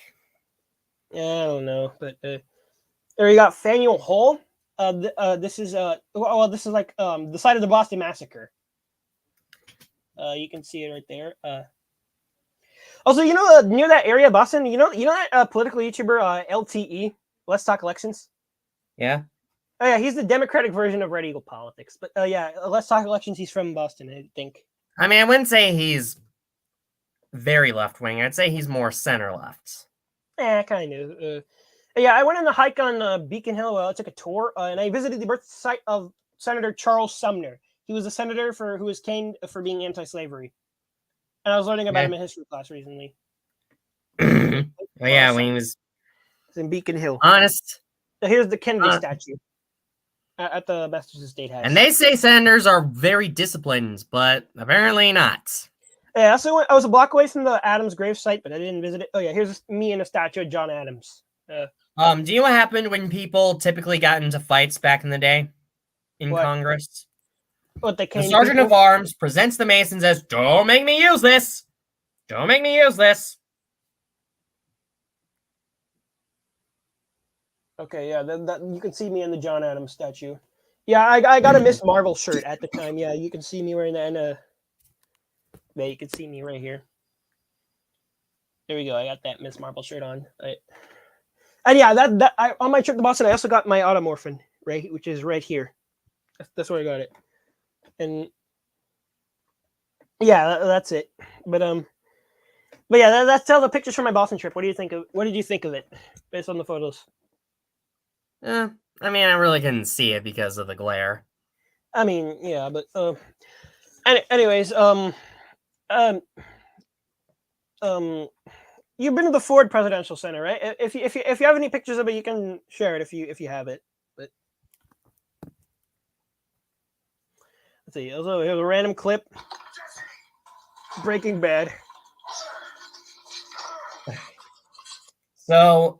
I don't know, but there you got Faneuil Hall. This is this is like the site of the Boston Massacre. You can see it right there. Also, you know, near that area, Boston, you know that political YouTuber LTE, Let's Talk Elections. Yeah. Oh yeah, he's the Democratic version of Red Eagle Politics. But yeah, Let's Talk Elections. He's from Boston, I think. I mean, I wouldn't say he's very left wing. I'd say he's more center left. Kind of. Yeah, I went on a hike on Beacon Hill. I took a tour, and I visited the birth site of Senator Charles Sumner. He was a senator who was caned for being anti-slavery. And I was learning about him in history class recently. Oh, yeah, when he was it's in Beacon Hill. Honest. So here's the Kennedy statue at the Massachusetts State House. And they say senators are very disciplined, but apparently not. Yeah, I was a block away from the Adams grave site, but I didn't visit it. Oh yeah, here's me and a statue of John Adams. Do you know what happened when people typically got into fights back in the day in Congress? What they the Sergeant of Arms presents the Masons as, "Don't make me use this! Don't make me use this!" Okay, yeah, that you can see me in the John Adams statue. Yeah, I got a Miss Marvel shirt at the time. Yeah, you can see me wearing that. And yeah, you can see me right here. There we go. I got that Miss Marvel shirt on. And yeah, on my trip to Boston, I also got my automorphin, right, which is right here. That's where I got it. And yeah, that's it. But yeah, that's all the pictures from my Boston trip. What did you think of it, based on the photos? I mean, I really couldn't see it because of the glare. I mean, yeah, but anyways, you've been to the Ford Presidential Center, right? If you have any pictures of it, you can share it if you have it. But let's see. Also, here's a random clip. Breaking Bad. So,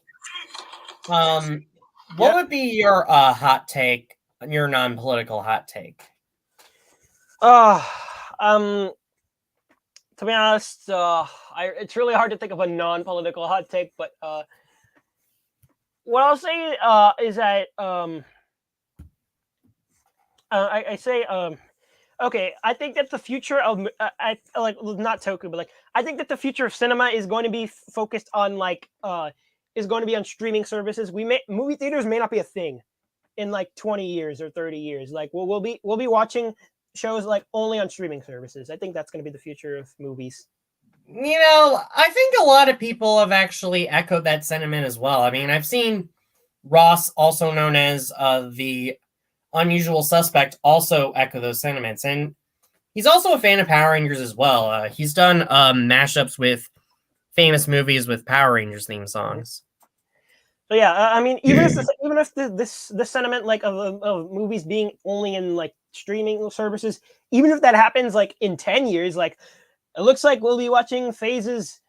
what would be your hot take, your non-political hot take? To be honest, it's really hard to think of a non-political hot take, but what I'll say is that I say okay, I think that the future of not Toku, but I think that the future of cinema is going to be focused on is going to be on streaming services. Movie theaters may not be a thing in 20 years or 30 years. We'll be watching shows only on streaming services. I think that's going to be the future of movies. You know, I think a lot of people have actually echoed that sentiment as well. I mean, I've seen Ross, also known as the Unusual Suspect, also echo those sentiments. And he's also a fan of Power Rangers as well. He's done mashups with famous movies with Power Rangers theme songs. So yeah, I mean, even if this sentiment of movies being only in streaming services. Even if that happens like in 10 years, like it looks like we'll be watching Phase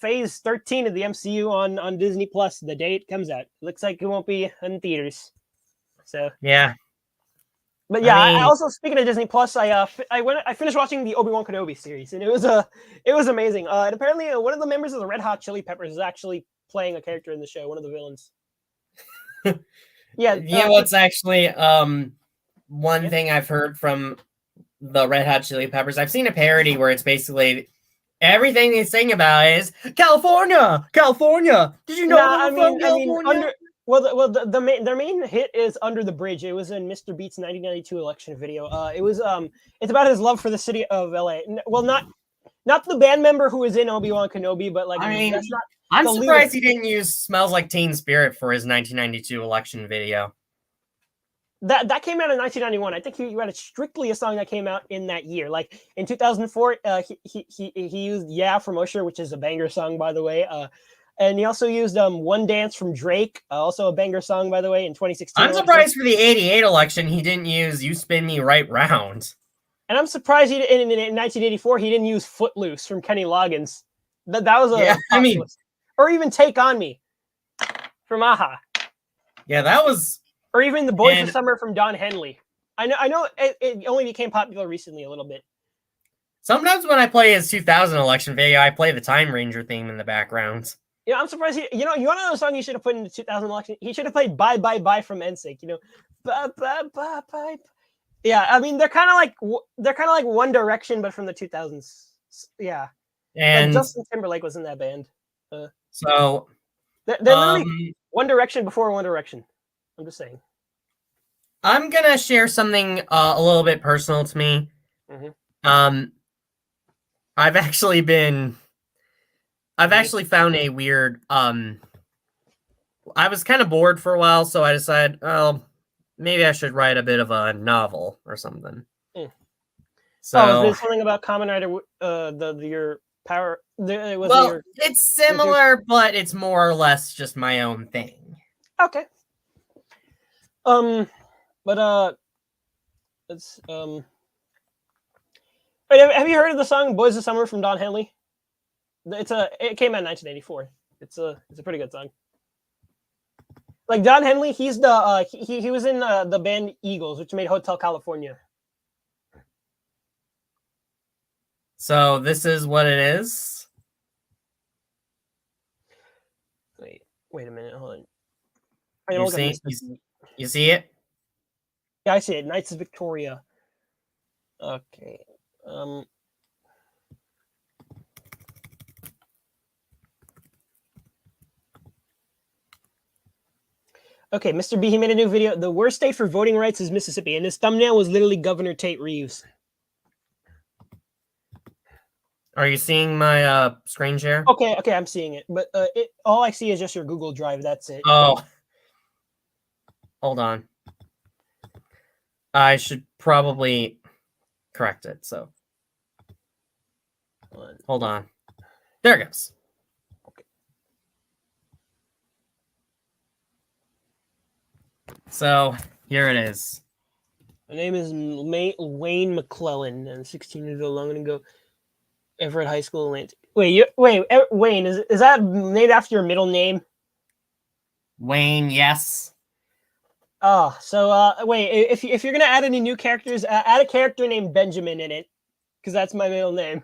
13 of the MCU on Disney Plus the day it comes out. It looks like it won't be in theaters. So Yeah. But yeah, I mean, also speaking of Disney Plus, I finished watching the Obi-Wan Kenobi series, and it was amazing. And apparently, one of the members of the Red Hot Chili Peppers is actually playing a character in the show, one of the villains. Yeah, you know what's actually one thing I've heard from the Red Hot Chili Peppers. I've seen a parody where it's basically everything they sing about is California, California. Did you know they were from California? Their main hit is Under the Bridge. It was in Mr. Beat's 1992 election video. It's about his love for the city of LA. Well, not the band member who was in Obi-Wan Kenobi, but like that's not. I'm surprised he didn't use "Smells Like Teen Spirit" for his 1992 election video. That came out in 1991. I think he had strictly a song that came out in that year. Like in 2004, he used "Yeah" from Usher, which is a banger song, by the way. And he also used "One Dance" from Drake, also a banger song, by the way, in 2016. I'm surprised for the '88 election he didn't use "You Spin Me Right Round." And I'm surprised in 1984 he didn't use "Footloose" from Kenny Loggins. That was or even "Take on Me" from Aha. Yeah, that was. Or even "The Boys of Summer" from Don Henley. I know it only became popular recently a little bit. Sometimes when I play his 2000 election video, I play the Time Ranger theme in the background. Yeah, I'm surprised. You want to know the song he should have put in the 2000 election? He should have played "Bye Bye Bye" from NSYNC. Bye bye bye bye. Yeah, I mean they're kind of like One Direction, but from the 2000s. Yeah, and like Justin Timberlake was in that band. So they're literally One Direction before One Direction. I'm just saying. I'm gonna share something a little bit personal to me. Mm-hmm. I've actually found a weird. I was kind of bored for a while, so I decided, maybe I should write a bit of a novel or something. So, is there something about Kamen Rider? Your power. It's similar, but it's more or less just my own thing. Okay. But it's Wait, have you heard of the song "Boys of Summer" from Don Henley? It came out in 1984. It's a pretty good song. Like Don Henley, he's the he was in the band Eagles, which made Hotel California. So this is what it is. Wait a minute, hold on. You see it? Yeah, I see it. Knights of Victoria. Okay. Okay, Mr. B, he made a new video. The worst state for voting rights is Mississippi, and his thumbnail was literally Governor Tate Reeves. Are you seeing my screen share? Okay, I'm seeing it, but all I see is just your Google Drive. That's it. Oh, hold on. I should probably correct it. So, hold on. There it goes. Okay. So here it is. My name is Wayne McClellan. I'm 16 years old. I'm gonna go Everett High School, Atlantic. Wait, Wayne, is that named after your middle name? Wayne, yes. Oh, so wait, if you're gonna add any new characters, add a character named Benjamin in it, because that's my middle name.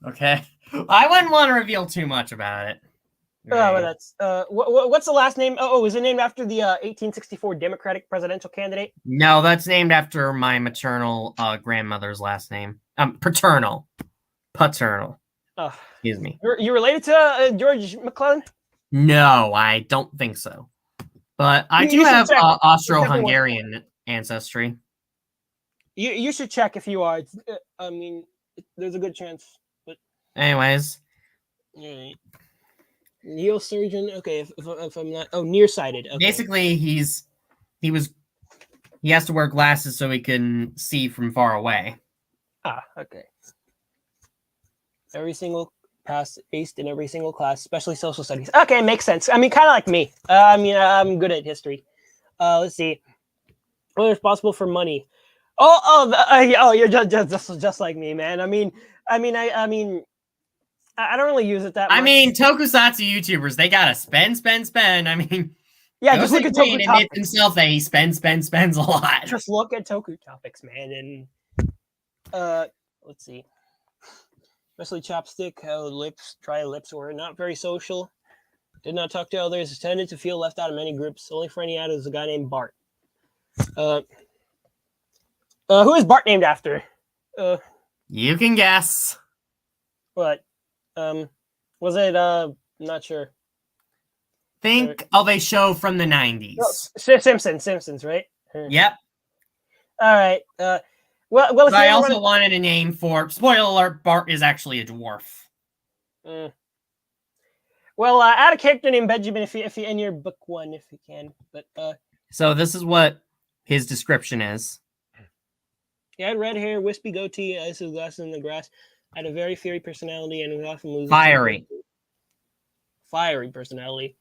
Okay, I wouldn't want to reveal too much about it. Right. Well, that's what's the last name? Oh, is it named after the 1864 Democratic presidential candidate? No, that's named after my maternal grandmother's last name. Paternal. Excuse me. You related to George McClellan? No, I don't think so. But I do have Austro-Hungarian ancestry. You should check if you are. I mean, there's a good chance. But anyways, right. Neosurgeon. Okay, if I'm not. Oh, nearsighted. Okay. Basically, he has to wear glasses so he can see from far away. Ah, okay. Every single pass aced in every single class, especially social studies. Okay, makes sense. I mean, kind of like me. I'm good at history. Let's see. Only responsible for money. You're just like me, man. I mean, I don't really use it that much. I mean, tokusatsu YouTubers, they gotta spend. I mean, yeah, just look at Wayne Toku admits Topics. himself that he spends a lot. Just look at Toku Topics, man. And let's see. Especially Chopstick, how dry lips were not very social. Did not talk to others. Tended to feel left out of many groups. Only friend he had was a guy named Bart. Who is Bart named after? You can guess. What? Was it? Not sure. Think of a show from the 90s. Simpsons, right? Yep. All right. Well, but I also wanted a name for. Spoiler alert: Bart is actually a dwarf. Well, add a character named Benjamin if you in your book one if you can. But so this is what his description is. He had red hair, wispy goatee, ice of glasses in the grass. Had a very fiery personality and would often lose. Fiery personality.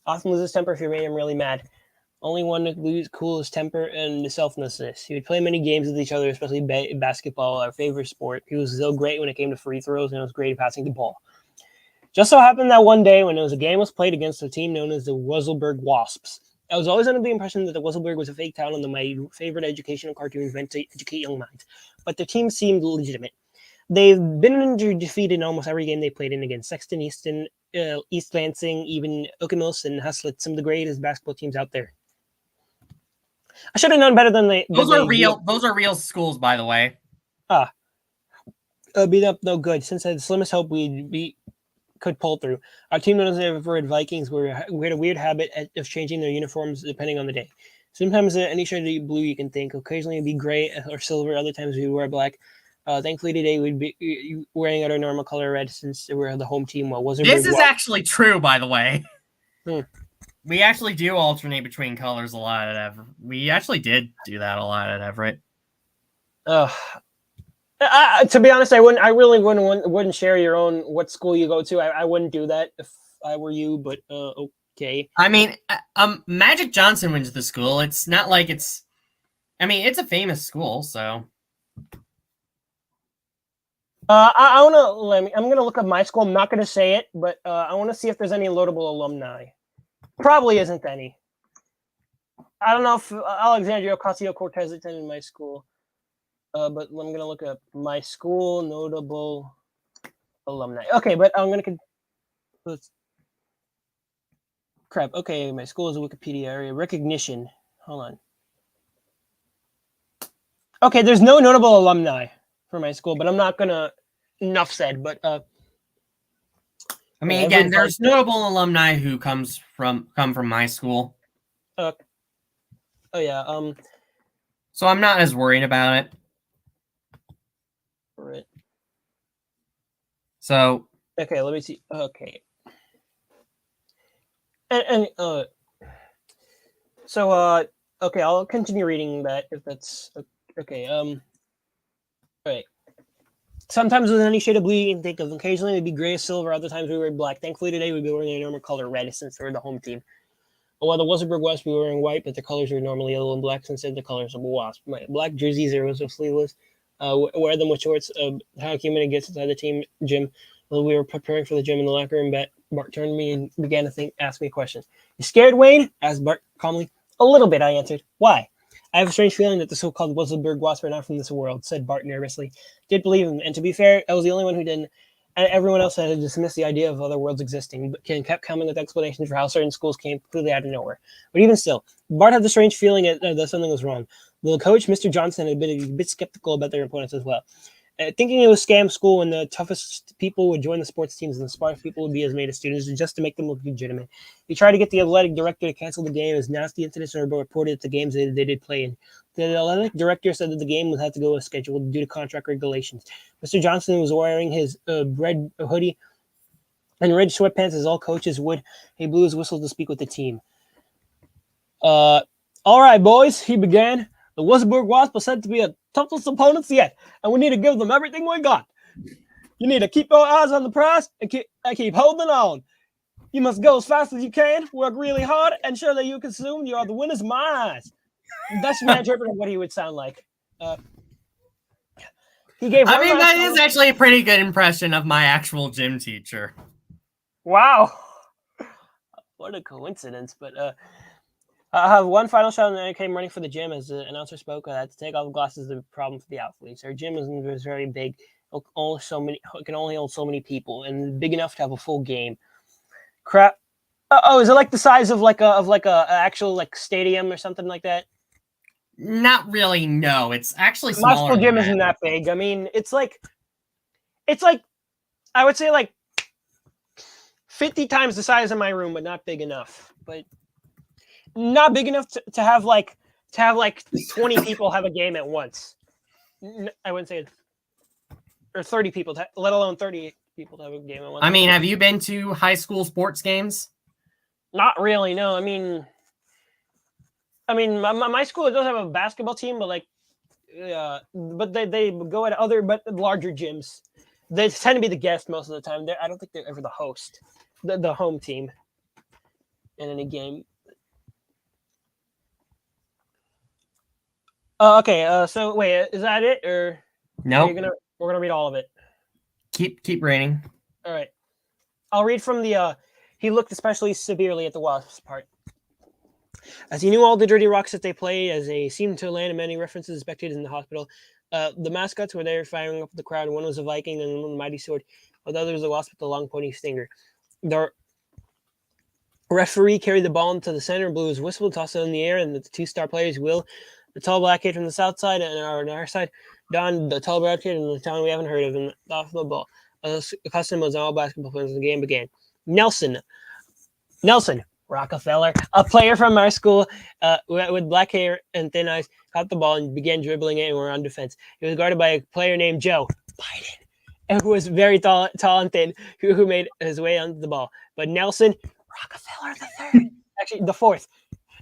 Often loses temper if you made him really mad. Only one to lose cool his temper and selflessness. He would play many games with each other, especially basketball, our favorite sport. He was so great when it came to free throws, and it was great at passing the ball. Just so happened that one day when a game was played against a team known as the Wuzzleberg Wasps. I was always under the impression that the Wuzzleberg was a fake town and that my favorite educational cartoons meant to educate young minds. But the team seemed legitimate. They've been defeated in almost every game they played in against Sexton, Easton, East Lansing, even Okemos and Haslett, some of the greatest basketball teams out there. I should have known better than they. Those are real schools, by the way. Beat up no good. Since I had the slimmest hope we could pull through. Our team known as the Everett Vikings we had a weird habit of changing their uniforms depending on the day. Sometimes any shade of blue you can think. Occasionally it'd be gray or silver. Other times we'd wear black. Thankfully today we'd be wearing our normal color red since we're the home team. This is actually true, by the way. We actually do alternate between colors a lot at Everett. We actually did do that a lot at Everett. To be honest, I wouldn't share your own what school you go to. I wouldn't do that if I were you. But okay. I mean, Magic Johnson went to the school. It's not like it's. I mean, it's a famous school, so. I'm gonna look up my school. I'm not gonna say it, but I want to see if there's any notable alumni. Probably isn't any. I don't know if Alexandria Ocasio-Cortez attended my school, but I'm gonna look up my school notable alumni. Okay, but I'm gonna. Crap. Okay, my school is a Wikipedia area. Recognition. Hold on. Okay, there's no notable alumni for my school, but I'm not gonna. Enough said. But I mean, again, there's notable alumni who come from my school. Oh yeah. So I'm not as worried about it. Right. So. Okay, let me see. Okay. And okay, I'll continue reading that if that's okay. All right. Sometimes with any shade of blue you can think of. Occasionally it'd be gray or silver. Other times we wear black. Thankfully today we'd be wearing a normal color red since we're the home team. While the Wuzzleberg Wasps we were wearing white, but their colors are normally yellow and black since they're the colors of a wasp. My black jerseys are also sleeveless. Wear them with shorts. How came in and gets inside the team gym. While we were preparing for the gym in the locker room, Bart turned to me and began to ask me a question. You scared, Wayne? Asked Bart calmly. A little bit, I answered. Why? I have a strange feeling that the so-called Wuzzleberg Wasps are not from this world, said Bart nervously. Did believe him, and to be fair, I was the only one who didn't. And everyone else had dismissed the idea of other worlds existing, but Ken kept coming with explanations for how certain schools came completely out of nowhere. But even still, Bart had the strange feeling that something was wrong. The coach, Mr. Johnson, had been a bit skeptical about their opponents as well. Thinking it was scam school and the toughest people would join the sports teams and the smartest people would be as made as students just to make them look legitimate. He tried to get the athletic director to cancel the game as nasty incidents were reported at the games they did play in. The athletic director said that the game would have to go as scheduled due to contract regulations. Mr. Johnson was wearing his red hoodie and red sweatpants as all coaches would. He blew his whistle to speak with the team. All right, boys, he began. The Wuzzleberg Wasps are said to be the toughest opponents yet, and we need to give them everything we got. You need to keep your eyes on the prize and keep holding on. You must go as fast as you can, work really hard, and show that you can assume you are the winners of my eyes. That's my interpretation of what he would sound like. He gave. I mean, that is actually a pretty good impression of my actual gym teacher. Wow, what a coincidence! But I have one final shot, and then I came running for the gym as the announcer spoke. I had to take off the glasses. The problem for the athletes. Our gym was very big. It can only hold so many people, and big enough to have a full game. Crap. Oh, is it like the size of like a actual like stadium or something like that? Not really. No, it's actually My smaller. school gym than isn't that big. I mean, it's like I would say like 50 times the size of my room, but not big enough. But not big enough to have like 20 people have a game at once. I wouldn't say, or 30 people, let alone 30 people to have a game at once. I mean, have you been to high school sports games? Not really. No. I mean, my school does have a basketball team, but but they go at other but larger gyms. They tend to be the guest most of the time. I don't think they're ever the host, the home team in any game. Okay. So wait, is that it, or No. We're gonna read all of it. Keep reading. All right. I'll read from the. He looked especially severely at the Wasps part. As he knew all the dirty rocks that they played, as they seemed to land in many references to spectators in the hospital, the mascots were there firing up the crowd. One was a Viking and one the mighty sword, while the other was a wasp with a long pointy stinger. The referee carried the ball into the center, blew his whistle, tossed it in the air, and the two star players, Will, the tall black kid from the south side, and on our side, Don, the tall brown kid in the town we haven't heard of, and off the ball. Custom was all basketball players as the game began. Nelson Rockefeller, a player from our school with black hair and thin eyes, caught the ball and began dribbling it and were on defense. He was guarded by a player named Joe Biden, who was very tall and thin, who made his way onto the ball. But Nelson Rockefeller the third, actually the fourth,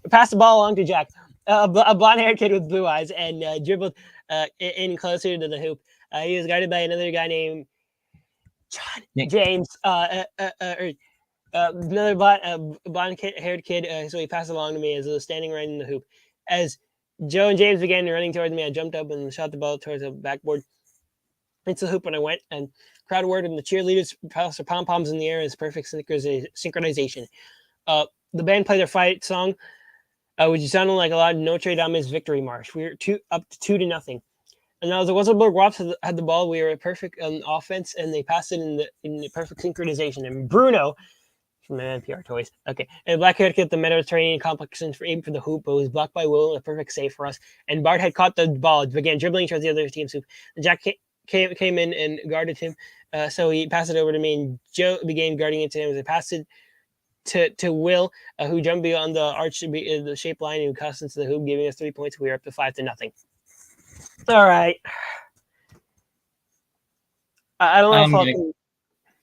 passed the ball along to Jack, a blonde-haired kid with blue eyes, and dribbled in closer to the hoop. He was guarded by another guy named John James, another blonde-haired kid, so he passed along to me as I was standing right in the hoop. As Joe and James began running towards me, I jumped up and shot the ball towards the backboard into the hoop when I went, and crowd word and the cheerleaders passed their pom-poms in the air as perfect synchronization. The band played their fight song, which sounded like a lot of Notre Dame's victory march. We were up to 2-0. And now the Wasserburg Wops had the ball. We were perfect on offense, and they passed it in the perfect synchronization. And Bruno, from the NPR Toys, okay, and Black-haired kid at the Mediterranean complex for aim for the hoop, but was blocked by Will, a perfect save for us. And Bart had caught the ball, began dribbling towards the other team's hoop. And Jack came in and guarded him, so he passed it over to me, and Joe began guarding it to him as I passed it to Will, who jumped beyond the arch, the shape line, and crossed into the hoop, giving us 3 points. We were up to 5-0. All right. I don't know if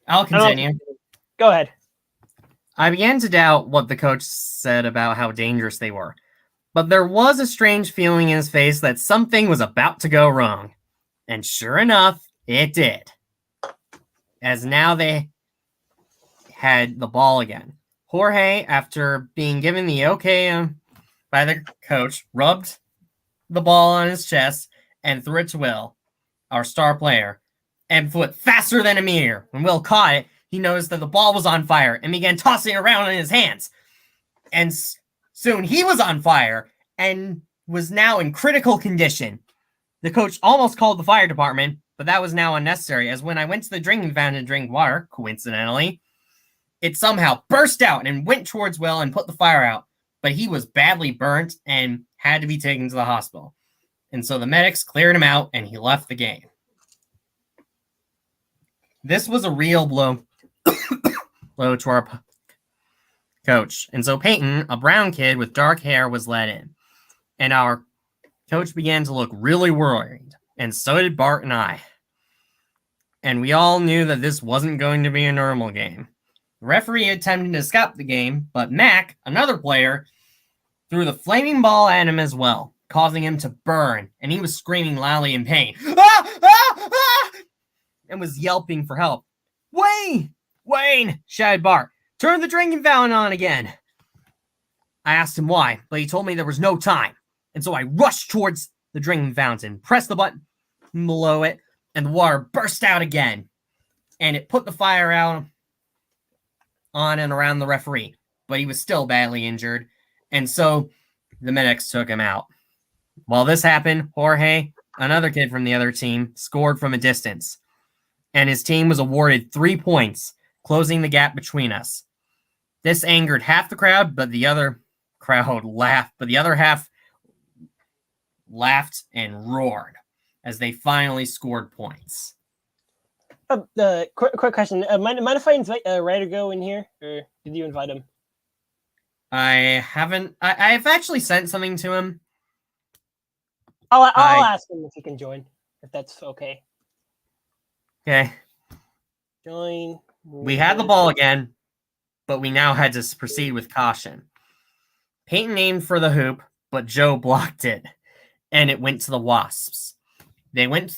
I'll continue. Go ahead. I began to doubt what the coach said about how dangerous they were, but there was a strange feeling in his face that something was about to go wrong. And sure enough, it did. As now they had the ball again. Jorge, after being given the okay by the coach, rubbed the ball on his chest and threw it to Will, our star player, and flew it faster than a meteor. When Will caught it, he noticed that the ball was on fire and began tossing it around in his hands. And soon he was on fire and was now in critical condition. The coach almost called the fire department, but that was now unnecessary, as when I went to the drinking fountain to drink water, coincidentally, it somehow burst out and went towards Will and put the fire out. But he was badly burnt and had to be taken to the hospital. And so the medics cleared him out and he left the game. This was a real blow to our coach. And so Peyton, a brown kid with dark hair, was let in. And our coach began to look really worried. And so did Bart and I. And we all knew that this wasn't going to be a normal game. The referee attempted to stop the game, but Mac, another player, threw the flaming ball at him as well, causing him to burn, and he was screaming loudly in pain. Ah! Ah! Ah! And was yelping for help. Wayne, shouted Bart. Turn the drinking fountain on again. I asked him why, but he told me there was no time. And so I rushed towards the drinking fountain, pressed the button below it, and the water burst out again. And it put the fire out on and around the referee. But he was still badly injured. And so the medics took him out. While this happened, Jorge, another kid from the other team, scored from a distance. And his team was awarded 3 points, closing the gap between us. This angered half the crowd, but the other crowd laughed. But the other half laughed and roared as they finally scored points. Quick question. Mind if I invite Ryder Go in here? Or did you invite him? I haven't. I've actually sent something to him. I'll ask him if he can join, if that's okay. Okay. Join. We had the ball again, but we now had to proceed with caution. Peyton aimed for the hoop, but Joe blocked it, and it went to the Wasps. They went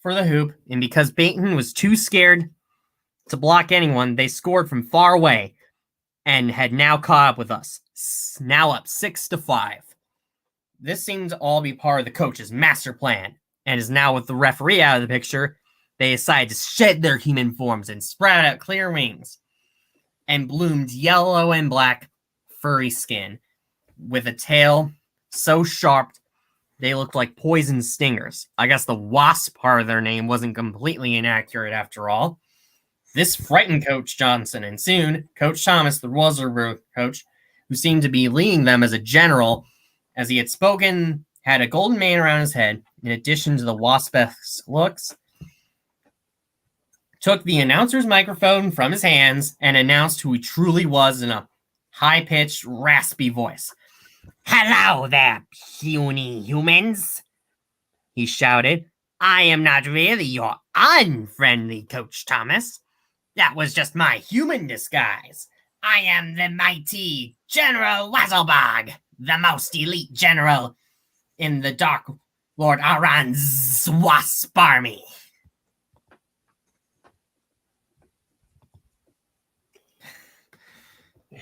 for the hoop, and because Peyton was too scared to block anyone, they scored from far away and had now caught up with us, now up 6-5. This seemed to all be part of the coach's master plan, and is now with the referee out of the picture, they decided to shed their human forms and sprout out clear wings and bloomed yellow and black furry skin with a tail so sharp they looked like poison stingers. I guess the wasp part of their name wasn't completely inaccurate after all. This frightened Coach Johnson, and soon Coach Thomas, the Wasserberg coach, who seemed to be leading them as a general, as he had spoken, had a golden mane around his head, in addition to the wasp-esque looks, took the announcer's microphone from his hands and announced who he truly was in a high-pitched, raspy voice. "Hello there, puny humans," he shouted. "I am not really your unfriendly Coach Thomas. That was just my human disguise. I am the mighty General Wazelbog, the most elite general in the Dark Lord Aran's Wasp Army."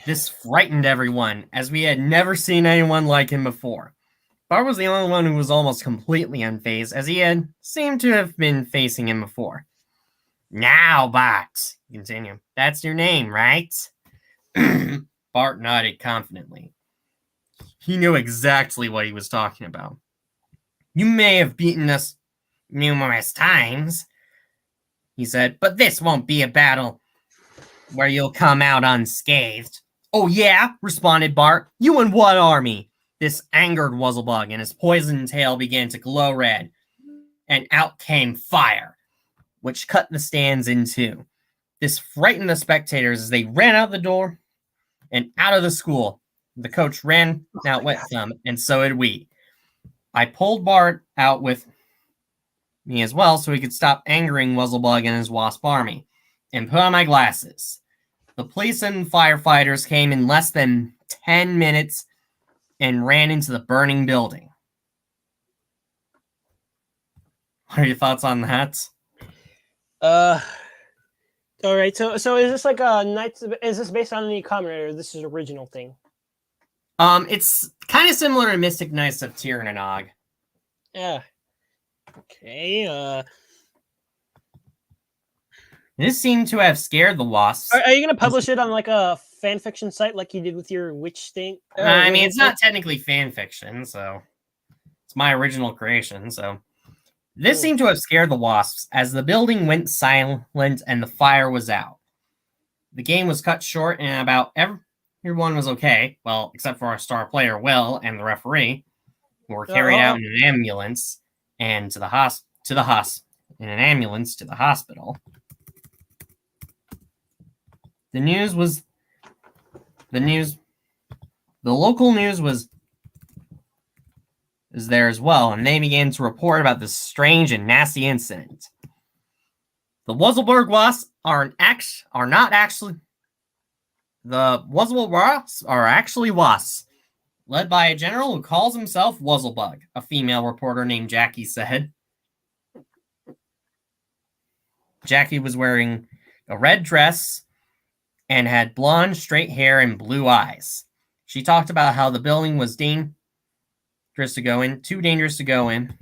This frightened everyone, as we had never seen anyone like him before. Bart was the only one who was almost completely unfazed, as he had seemed to have been facing him before. "Now, Bart," continue, "that's your name, right?" Bart nodded confidently. He knew exactly what he was talking about. "You may have beaten us numerous times," he said, "but this won't be a battle where you'll come out unscathed." "Oh yeah?" responded Bart. "You and what army?" This angered Wuzzlebug, and his poison tail began to glow red, and out came fire, which cut the stands in two. This frightened the spectators as they ran out the door and out of the school. The coach ran out with them, and so did we. I pulled Bart out with me as well so he could stop angering Wuzzlebug and his wasp army, and put on my glasses. The police and firefighters came in less than 10 minutes and ran into the burning building. What are your thoughts on that? All right. So is this like a Knights? Is this based on any common or this is an original thing? It's kind of similar to Mystic Knights of Tir-na-nog. Yeah. Okay. This seemed to have scared the wasps. Are you gonna publish it on like a fan fiction site like you did with your witch thing? I mean, it's not technically fan fiction, so it's my original creation. So this seemed to have scared the wasps as the building went silent and the fire was out. The game was cut short, and about everyone was okay. Well, except for our star player Will and the referee, who were carried out in an ambulance and to the hospital. The local news was there as well, and they began to report about this strange and nasty incident. The Wuzzleberg Wasps are actually wasps, led by a general who calls himself Wuzzlebug, a female reporter named Jackie said. Jackie was wearing a red dress and had blonde, straight hair and blue eyes. She talked about how the building was to go in. Too dangerous to go in.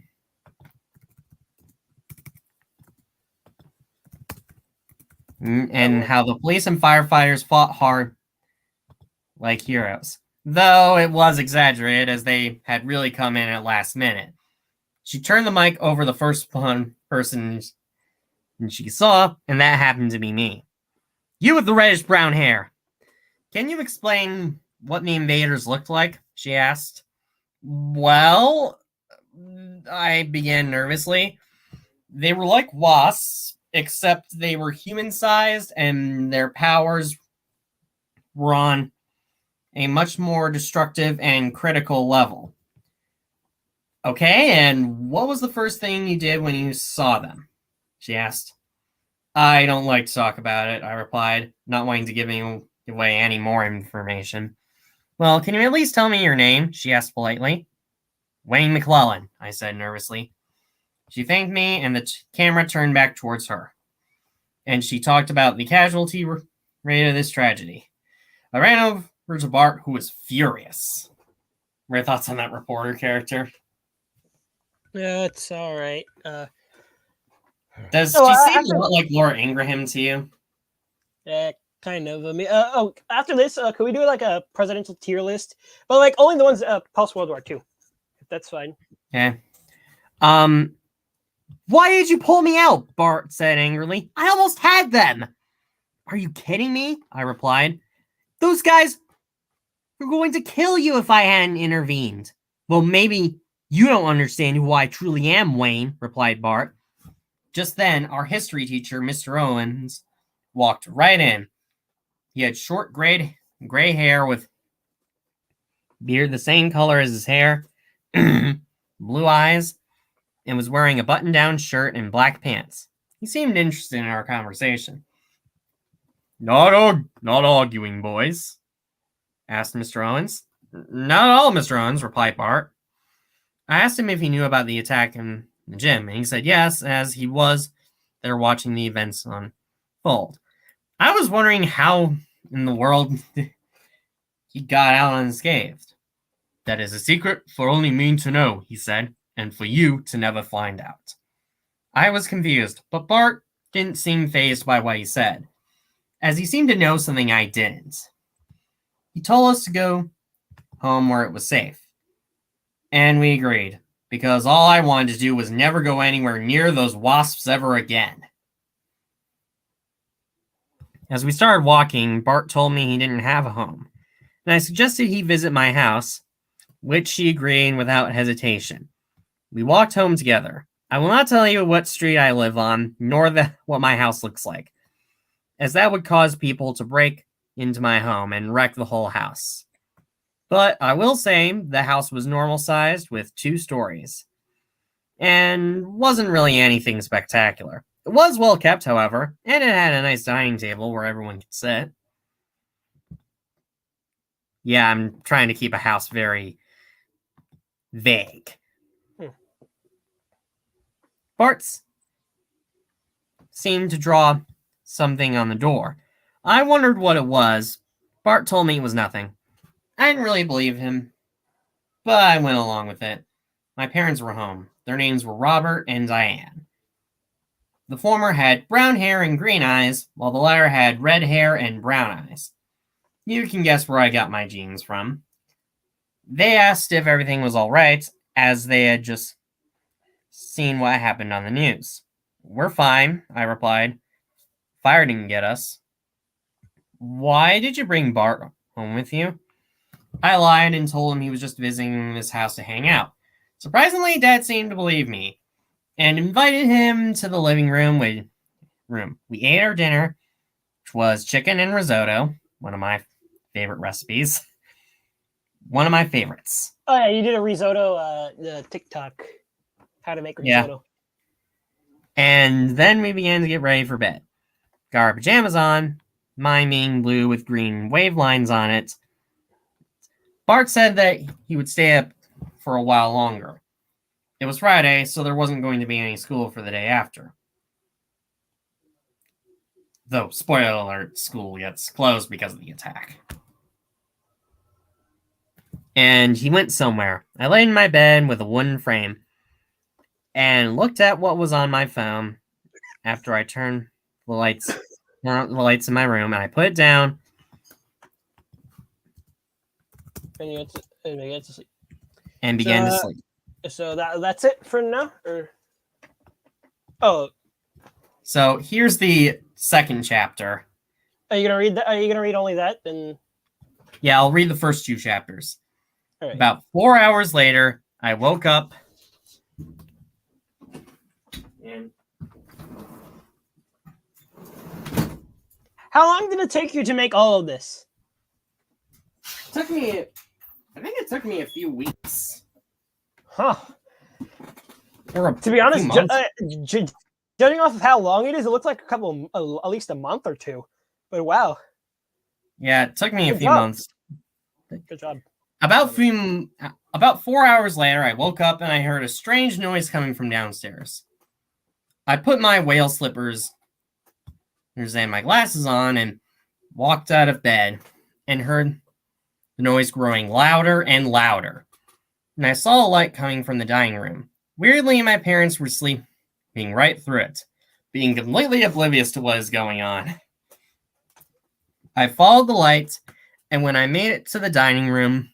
And how the police and firefighters fought hard like heroes. Though it was exaggerated, as they had really come in at last minute. She turned the mic over the first person she saw, and that happened to be me. You with the reddish-brown hair. Can you explain what the invaders looked like? She asked. Well, I began nervously. They were like wasps, except they were human-sized, and their powers were on a much more destructive and critical level. Okay, and what was the first thing you did when you saw them? She asked. I don't like to talk about it, I replied, not wanting to give away any more information. Well, can you at least tell me your name? She asked politely. Wayne McClellan, I said nervously. She thanked me, and the camera turned back towards her. And she talked about the casualty rate of this tragedy. I ran over to Bart, who was furious. What are your thoughts on that reporter character? Yeah, it's all right. Does she seem a lot like Laura Ingraham to you? Yeah, kind of. I mean, after this, could we do like a presidential tier list? But like only the ones post World War II. If that's fine. Okay. Why did you pull me out? Bart said angrily. I almost had them. Are you kidding me? I replied. Those guys were going to kill you if I hadn't intervened. Well, maybe you don't understand who I truly am, Wayne, replied Bart. Just then, our history teacher, Mr. Owens, walked right in. He had short gray hair with beard the same color as his hair, blue eyes, and was wearing a button-down shirt and black pants. He seemed interested in our conversation. Not arguing, boys, asked Mr. Owens. Not at all, Mr. Owens, replied Bart. I asked him if he knew about the attack in the gym, and he said yes, as he was there watching the events unfold. I was wondering how in the world he got out unscathed. That is a secret for only me to know, he said, and for you to never find out. I was confused, but Bart didn't seem fazed by what he said, as he seemed to know something I didn't. He told us to go home where it was safe, and we agreed, because all I wanted to do was never go anywhere near those wasps ever again. As we started walking, Bart told me he didn't have a home, and I suggested he visit my house, which she agreed without hesitation. We walked home together. I will not tell you what street I live on, nor what my house looks like, as that would cause people to break into my home and wreck the whole house. But I will say the house was normal-sized with 2 stories, and wasn't really anything spectacular. It was well kept, however, and it had a nice dining table where everyone could sit. Yeah, I'm trying to keep a house very vague. Bart's seemed to draw something on the door. I wondered what it was. Bart told me it was nothing. I didn't really believe him, but I went along with it. My parents were home. Their names were Robert and Diane. The former had brown hair and green eyes, while the latter had red hair and brown eyes. You can guess where I got my genes from. They asked if everything was all right, as they had just seen what happened on the news. We're fine, I replied. Fire didn't get us. Why did you bring Bart home with you? I lied and told him he was just visiting this house to hang out. Surprisingly, Dad seemed to believe me, and invited him to the living room. We ate our dinner, which was chicken and risotto, one of my favorite recipes. One of my favorites. Oh yeah, you did a risotto, the TikTok, how to make risotto. Yeah. And then we began to get ready for bed. Got our pajamas on, mine being blue with green wave lines on it. Bart said that he would stay up for a while longer. It was Friday, so there wasn't going to be any school for the day after. Though, spoiler alert, school gets closed because of the attack. and he went somewhere. I laid in my bed with a wooden frame and looked at what was on my phone after I turned the lights in my room, and I put it down. And you get to sleep. And began to sleep. So that's it for now? Or oh. So here's the second chapter. Are you gonna read that? Are you gonna read only that? Then yeah, I'll read the first 2 chapters. right. About 4 hours later, I woke up. And how long did it take you to make all of this? I think it took me a few weeks. Huh. Or to be honest, judging off of how long it is, it looks like at least a month or 2. But wow. Yeah, it took me a few months. Good job. About 4 hours later, I woke up and I heard a strange noise coming from downstairs. I put my whale slippers and my glasses on and walked out of bed and heard the noise growing louder and louder. And I saw a light coming from the dining room. Weirdly, my parents were sleeping right through it, being completely oblivious to what is going on. I followed the light, and when I made it to the dining room,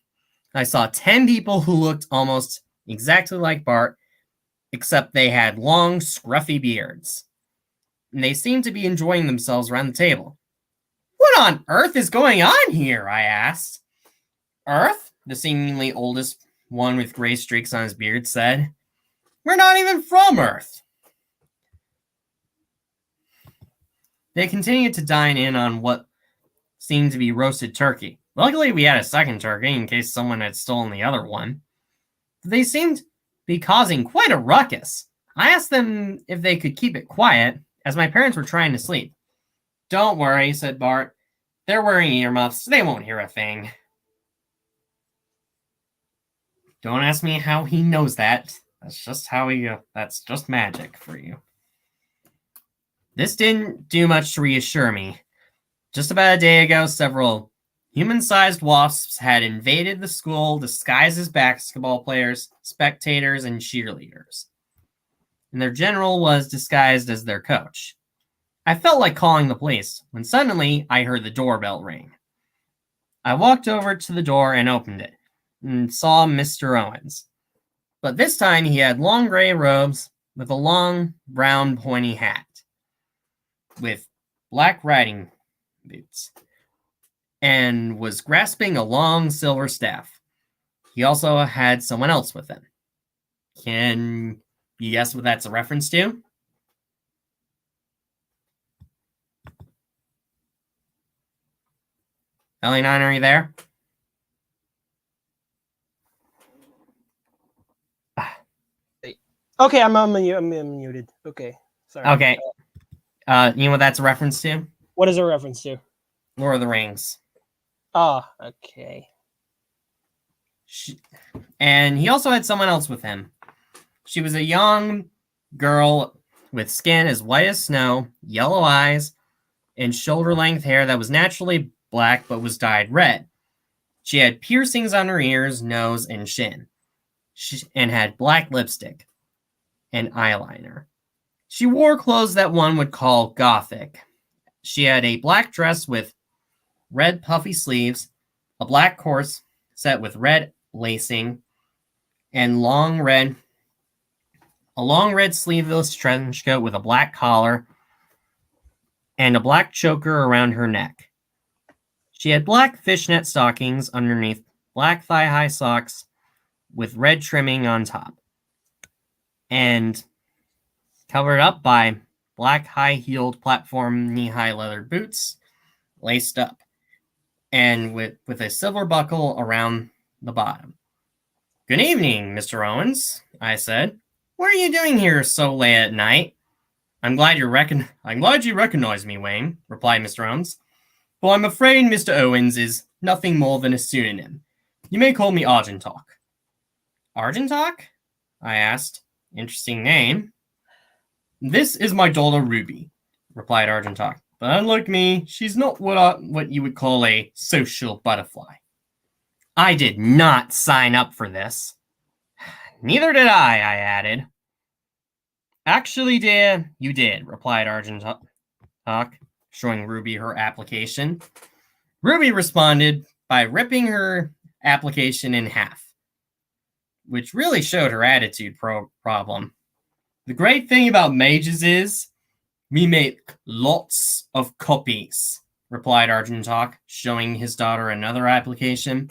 I saw 10 people who looked almost exactly like Bart, except they had long, scruffy beards. And they seemed to be enjoying themselves around the table. What on earth is going on here? I asked. Earth? The seemingly oldest one with gray streaks on his beard said. We're not even from Earth. They continued to dine in on what seemed to be roasted turkey. Luckily, we had a second turkey in case someone had stolen the other one. They seemed to be causing quite a ruckus. I asked them if they could keep it quiet, as my parents were trying to sleep. Don't worry, said Bart. They're wearing earmuffs. They won't hear a thing. Don't ask me how he knows that. That's just magic for you. This didn't do much to reassure me. Just about a day ago, several human-sized wasps had invaded the school disguised as basketball players, spectators, and cheerleaders. And their general was disguised as their coach. I felt like calling the police when suddenly I heard the doorbell ring. I walked over to the door and opened it and saw Mr. Owens. But this time he had long gray robes with a long brown pointy hat with black riding boots and was grasping a long silver staff. He also had someone else with him. Can you guess what that's a reference to? Ellie9, are you there? Okay, I'm muted. Okay, sorry. Okay. You know what that's a reference to? What is a reference to? Lord of the Rings. Ah, okay. And he also had someone else with him. She was a young girl with skin as white as snow, yellow eyes, and shoulder-length hair that was naturally black but was dyed red. She had piercings on her ears, nose, and shin, and had black lipstick and eyeliner. She wore clothes that one would call gothic. She had a black dress with red puffy sleeves, a black corset set with red lacing, and a long red sleeveless trench coat with a black collar and a black choker around her neck. She had black fishnet stockings underneath black thigh-high socks with red trimming on top, and covered up by black high-heeled platform knee-high leather boots, laced up, and with a silver buckle around the bottom. Good evening, Mr. Owens, I said. What are you doing here so late at night? I'm glad you recognize me, Wayne, replied Mr. Owens. Well, I'm afraid Mr. Owens is nothing more than a pseudonym. You may call me Argentalk. Argentalk? I asked. Interesting name. This is my daughter Ruby, replied Argentalk. But unlike me, she's not what you would call a social butterfly. I did not sign up for this. Neither did I added. Actually, dear, you did, replied Argent Hawk, showing Ruby her application. Ruby responded by ripping her application in half, which really showed her attitude problem. The great thing about mages is we make lots of copies, replied Argent Hawk, showing his daughter another application.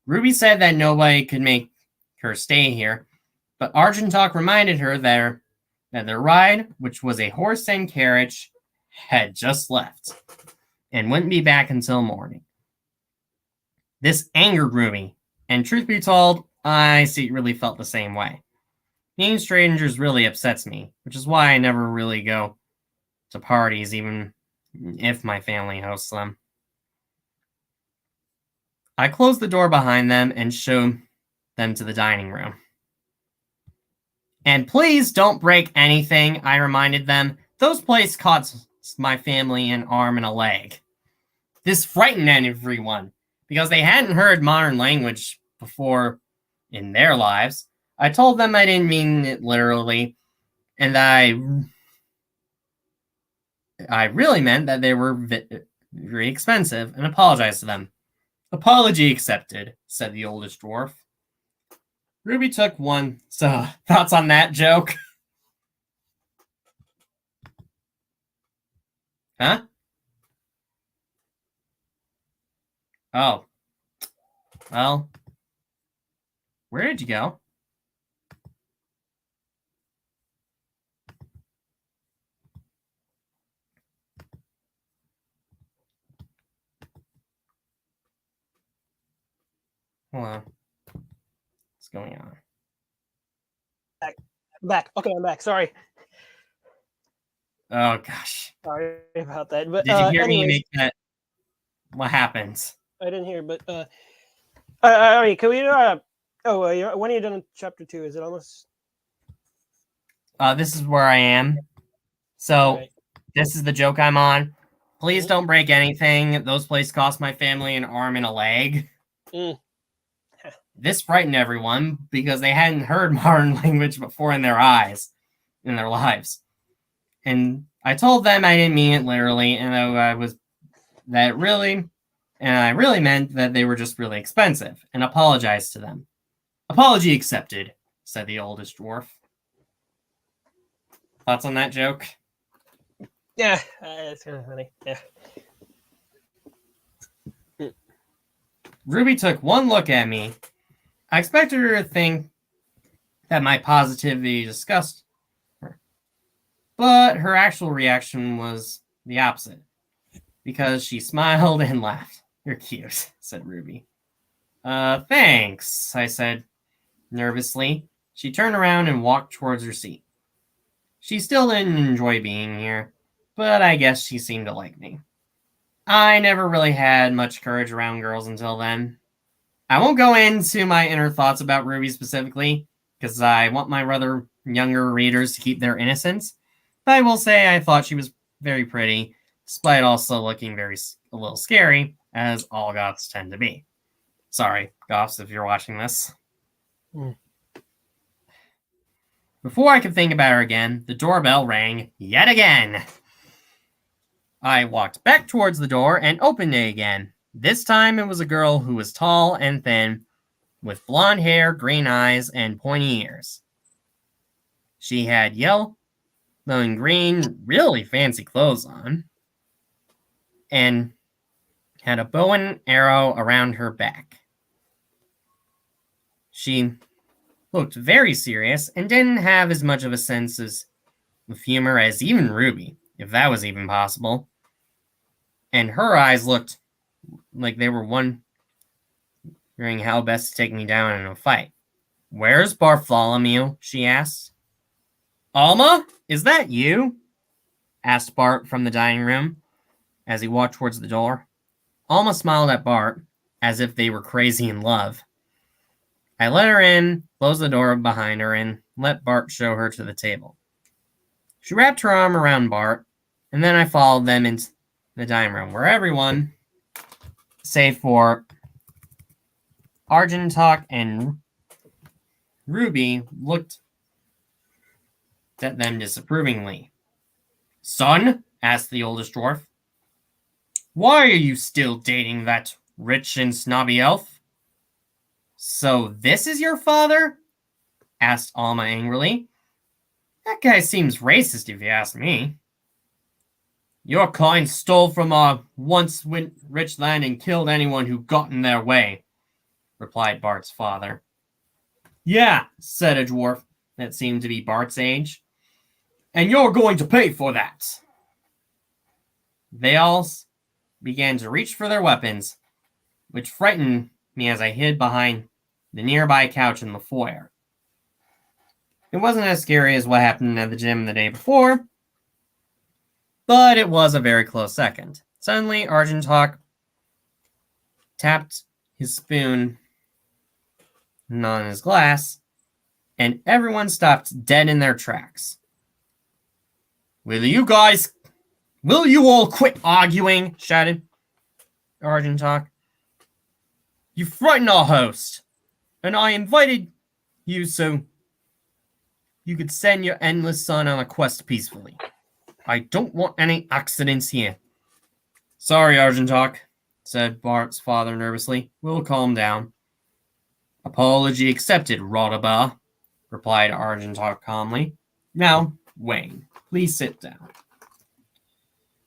Ruby said that nobody could make her stay here, but Argent Hawk reminded her that their ride, which was a horse and carriage, had just left and wouldn't be back until morning. This angered Ruby, and truth be told, I secretly felt the same way. Being strangers really upsets me, which is why I never really go to parties, even if my family hosts them. I closed the door behind them and showed them to the dining room. And please don't break anything, I reminded them. Those plates cost my family an arm and a leg. This frightened everyone, because they hadn't heard modern language before in their lives. I told them I didn't mean it literally, and that I really meant that they were very expensive, and apologized to them. Apology accepted, said the oldest dwarf. Ruby took one. So, thoughts on that joke? Huh? Oh. Well. Where did you go? Hold on. What's going on? Back. Okay, I'm back. Sorry. Oh, gosh. Sorry about that. But Did you hear anyways, me make that? What happens? I didn't hear, but all right, can we when are you done with chapter 2? Is it almost? This is where I am. So, Right. This is the joke I'm on. Please don't break anything. Those plates cost my family an arm and a leg. This frightened everyone because they hadn't heard modern language before in their lives. And I told them I didn't mean it literally, and I really meant that they were just really expensive, and apologized to them. Apology accepted, said the oldest dwarf. Thoughts on that joke? Yeah, it's kind of funny. Yeah. Ruby took one look at me. I expected her to think that my positivity disgusted her. But her actual reaction was the opposite, because she smiled and laughed. You're cute, said Ruby. Thanks, I said nervously. She turned around and walked towards her seat. She still didn't enjoy being here, but I guess she seemed to like me. I never really had much courage around girls until then. I won't go into my inner thoughts about Ruby specifically, because I want my rather younger readers to keep their innocence. But I will say I thought she was very pretty, despite also looking a little scary, as all goths tend to be. Sorry, goths, if you're watching this. Before I could think about her again, the doorbell rang yet again. I walked back towards the door and opened it again. This time it was a girl who was tall and thin, with blonde hair, green eyes, and pointy ears. She had yellow and green, really fancy clothes on, and had a bow and arrow around her back. She looked very serious and didn't have as much of a sense of humor as even Ruby, if that was even possible. And her eyes looked like they were wondering how best to take me down in a fight. Where's Bartholomew? She asked. Alma, is that you? Asked Bart from the dining room as he walked towards the door. Alma smiled at Bart as if they were crazy in love. I let her in, closed the door behind her, and let Bart show her to the table. She wrapped her arm around Bart, and then I followed them into the dining room, where everyone, save for Argentok and Ruby looked at them disapprovingly. Son, asked the oldest dwarf, why are you still dating that rich and snobby elf? So this is your father? Asked Alma angrily. That guy seems racist if you ask me. Your kind stole from our once rich land and killed anyone who got in their way, replied Bart's father. Yeah, said a dwarf that seemed to be Bart's age. And you're going to pay for that. They all began to reach for their weapons, which frightened me as I hid behind the nearby couch in the foyer. It wasn't as scary as what happened at the gym the day before, but it was a very close second. Suddenly, Argentok tapped his spoon on his glass, and everyone stopped dead in their tracks. Will you all quit arguing? Shouted Argentok. You frightened our host, and I invited you so you could send your endless son on a quest peacefully. I don't want any accidents here. Sorry, Argentok, said Bart's father nervously. We'll calm down. Apology accepted, Rodabar, replied Argentok calmly. Now, Wayne, please sit down.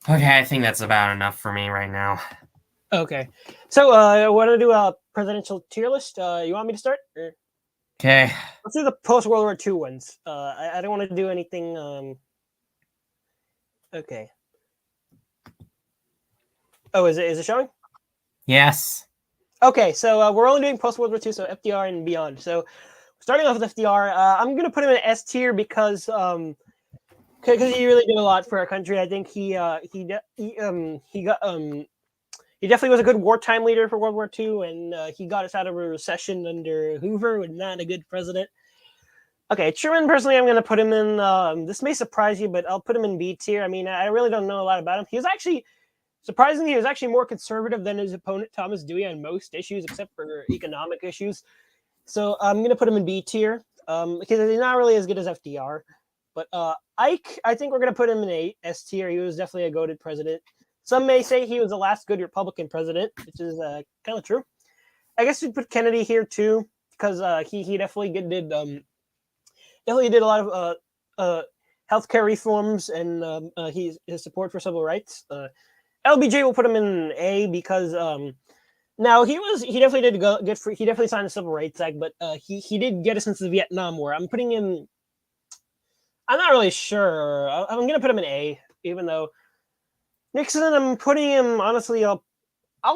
Okay, I think that's about enough for me right now. Okay. So, I want to do a presidential tier list. You want me to start? Or? Okay. Let's do the post-World War II ones. I don't want to do anything... Okay. Oh, is it showing? Yes. Okay, so we're only doing post-World War II, so FDR and beyond. So, starting off with FDR, I'm going to put him in S tier because he really did a lot for our country. I think he definitely was a good wartime leader for World War II, and he got us out of a recession under Hoover, and not a good president. Okay, Truman, personally, I'm going to put him in, this may surprise you, but I'll put him in B tier. I mean, I really don't know a lot about him. He was actually, surprisingly, he was actually more conservative than his opponent, Thomas Dewey, on most issues, except for economic issues. So I'm going to put him in B tier, because he's not really as good as FDR. But Ike, I think we're going to put him in A, S tier. He was definitely a goated president. Some may say he was the last good Republican president, which is kind of true. I guess we'd put Kennedy here too, because he definitely did a lot of healthcare reforms and his support for civil rights. LBJ will put him in A because now he definitely did good for, he definitely signed the Civil Rights Act, but he did get us into the Vietnam War. I'm putting him. I'm not really sure. I'm going to put him in A, even though Nixon, I'm putting him, honestly, I'll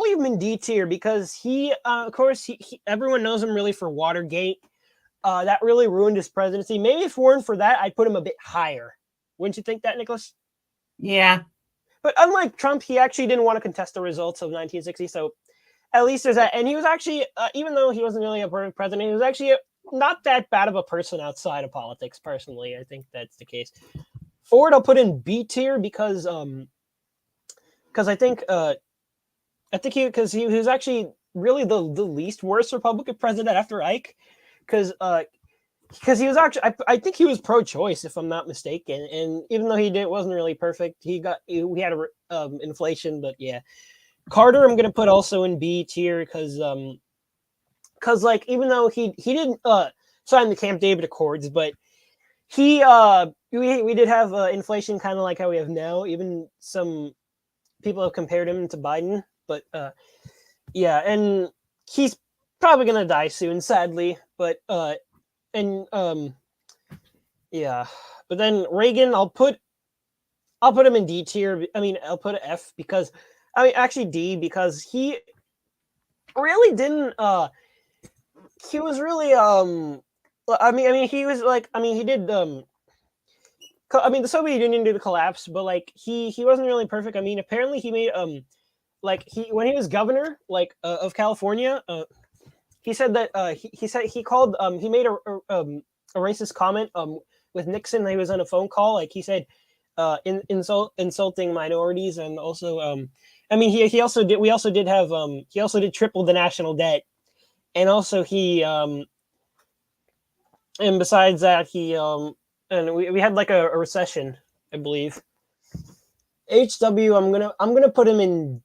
leave him in D tier because he, of course, everyone knows him really for Watergate. That really ruined his presidency. Maybe if it weren't for that, I'd put him a bit higher. Wouldn't you think that, Nicholas? Yeah. But unlike Trump, he actually didn't want to contest the results of 1960, so at least there's that. And he was actually, even though he wasn't really a perfect president, he was actually not that bad of a person outside of politics, personally. I think that's the case. Ford, I'll put in B tier because I think he was actually really the least worst Republican president after Ike, because he was actually I think he was pro-choice, if I'm not mistaken, and even though wasn't really perfect, we had inflation, but yeah. Carter, I'm gonna put also in B tier because like, even though he didn't sign the Camp David Accords, but we did have inflation kind of like how we have now. Even some people have compared him to Biden, but yeah, and he's probably gonna die soon, sadly. But yeah, but then Reagan, I'll put him in D tier. I mean, I'll put F because actually D, because he really didn't. He was really he was like, he did the Soviet Union did collapse, but like he wasn't really perfect. I mean, apparently he made when he was governor of California, he said that he made a racist comment with Nixon. He was on a phone call, like he said insulting minorities, and also he also did triple the national debt. and also he and besides that he and we had like a recession, I believe. HW, I'm gonna put him in.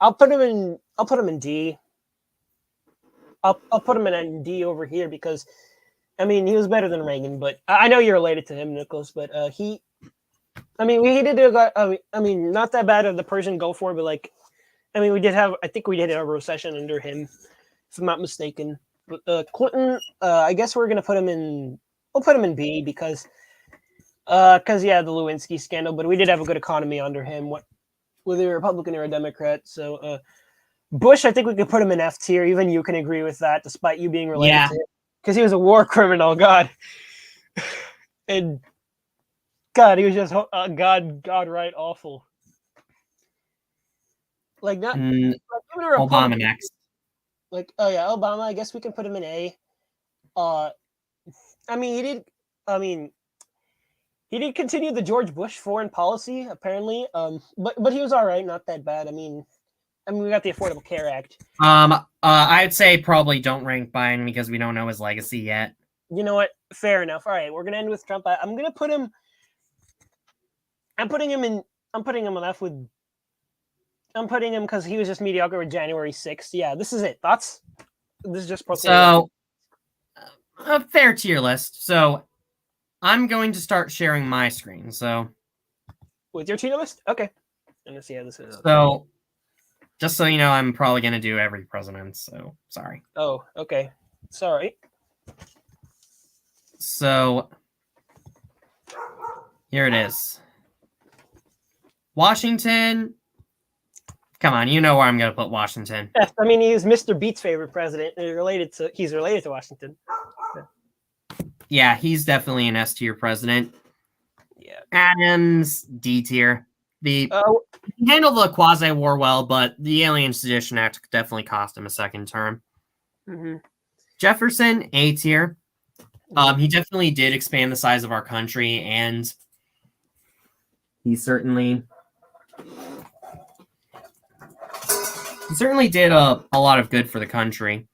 I'll put him in D. I'll put him in D over here because, I mean, he was better than Reagan. But I know you're related to him, Nicholas. But he did I mean, not that bad of the Persian Gulf War, but like, I mean, I think we did have a recession under him, if I'm not mistaken. But Clinton, I guess we're gonna put him in. We'll put him in B because yeah, the Lewinsky scandal. But we did have a good economy under him. Whether you're a Republican or a Democrat. So Bush, I think we could put him in F tier. Even you can agree with that, despite you being related to him, because he was a war criminal. God, and God, he was just God, right, awful. Like not Obama next. Like, oh yeah, Obama. I guess we can put him in A. I mean, he did continue the George Bush foreign policy, apparently. But he was all right, not that bad. I mean, we got the Affordable Care Act. I'd say probably don't rank Biden because we don't know his legacy yet. You know what? Fair enough. All right, we're gonna end with Trump. I'm gonna put him. I'm putting him in F with. I'm putting him because he was just mediocre with January 6th. Yeah, this is it. Thoughts? This is just so a fair tier list. So I'm going to start sharing my screen. So with your tier list, okay. Let's see how this is. So just so you know, I'm probably going to do every president. So sorry. Oh, okay. Sorry. So here it is. Washington. Come on, you know where I'm going to put Washington. Yes, I mean, he's Mr. Beat's favorite president. He's related to Washington. Yeah, he's definitely an S tier president. Yeah. Adams, D tier. He handled the quasi war well, but the Alien Sedition Act definitely cost him a second term. Mm-hmm. Jefferson, A tier. He definitely did expand the size of our country, and he certainly did a lot of good for the country.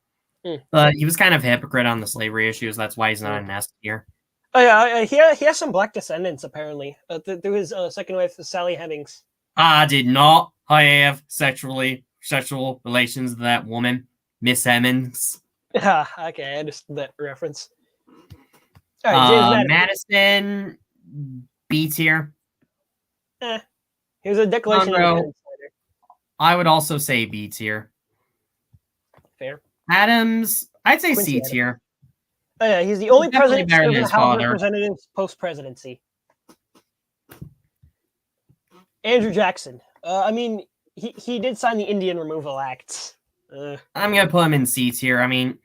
But he was kind of a hypocrite on the slavery issues. That's why he's not an S tier. Oh yeah, he has some black descendants apparently. Through his second wife, Sally Hemings. I did not have sexual relations with that woman, Miss Hemings. Okay, I understood that reference. All right, James Madison, B tier. He was a Declaration of Independence fighter. I would also say B tier. Fair. Adams, I'd say Quincy C tier. Oh yeah, he's the only president better than in the his House of father. Representatives post-presidency. Andrew Jackson. I mean, he did sign the Indian Removal Act. I'm gonna put him in C tier. I mean,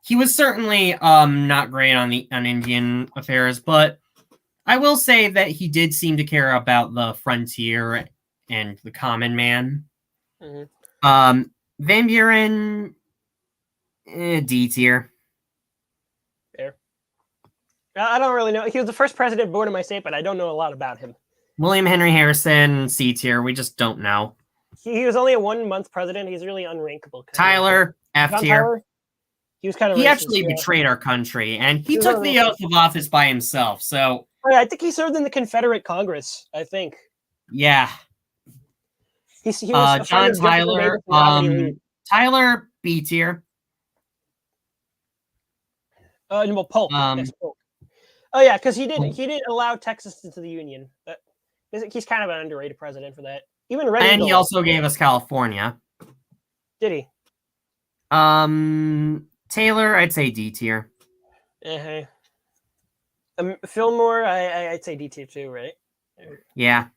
he was certainly not great on Indian affairs, but I will say that he did seem to care about the frontier and the common man. Mm-hmm. Van Buren, D tier. Fair. I don't really know. He was the first president born in my state, but I don't know a lot about him. William Henry Harrison, C tier. We just don't know. He was only a 1 month president. He's really unrankable. Tyler, F tier. He was kind of. He actually betrayed our country, and he took the oath of office by himself. So I think he served in the Confederate Congress. I think. Yeah. He was John Tyler. Tyler, B tier. Well, Polk. Polk. Oh yeah, because he did allow Texas into the Union. He's kind of an underrated president for that. Even Red and he also gave us California. Did he? Taylor, I'd say D tier. Fillmore, I'd say D tier too, right? Yeah.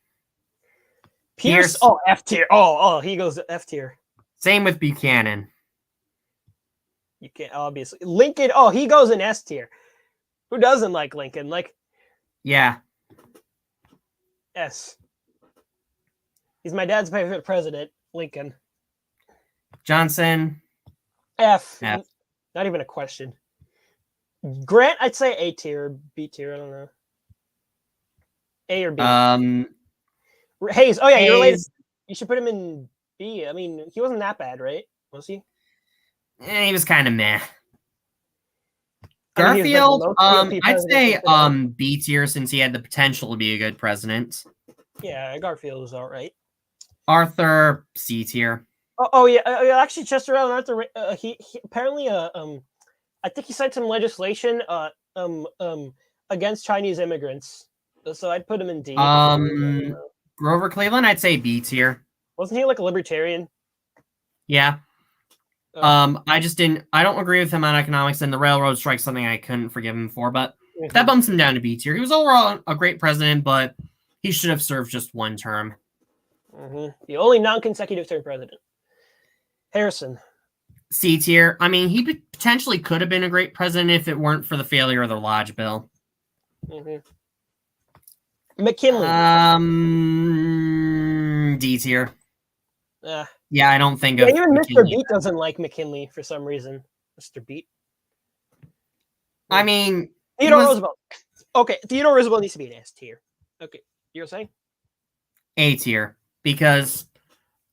Pierce, F tier. He goes F tier. Same with Buchanan. You can't obviously Lincoln. He goes in S tier. Who doesn't like Lincoln? Yeah. S. He's my dad's favorite president, Lincoln. Johnson. F. Not even a question. Grant, I'd say A tier, B tier. I don't know. A or B. Hayes. Oh yeah, you're related. You should put him in B. I mean, he wasn't that bad, right? Was he? he was kind of meh. I mean, he was, like, Garfield, the most GOP I'd say president B tier since he had the potential to be a good president. yeah, Garfield was all right. Arthur, C tier. Oh yeah, actually, Chester Allen Arthur. He apparently I think he signed some legislation against Chinese immigrants. So I'd put him in D. Grover Cleveland, I'd say B tier. Wasn't he like a libertarian? Yeah. I don't agree with him on economics, and the railroad strike's something I couldn't forgive him for, but that bumps him down to B tier. He was overall a great president, but he should have served just one term. The only non-consecutive term president. Harrison. C tier. I mean, he potentially could have been a great president if it weren't for the failure of the Lodge Bill. McKinley. D tier. Yeah, I don't think of even McKinley. Mr. Beat doesn't like McKinley for some reason. Mr. Beat. I mean, Theodore Roosevelt. Okay, Theodore Roosevelt needs to be an S tier. Okay, you're saying? A tier. Because,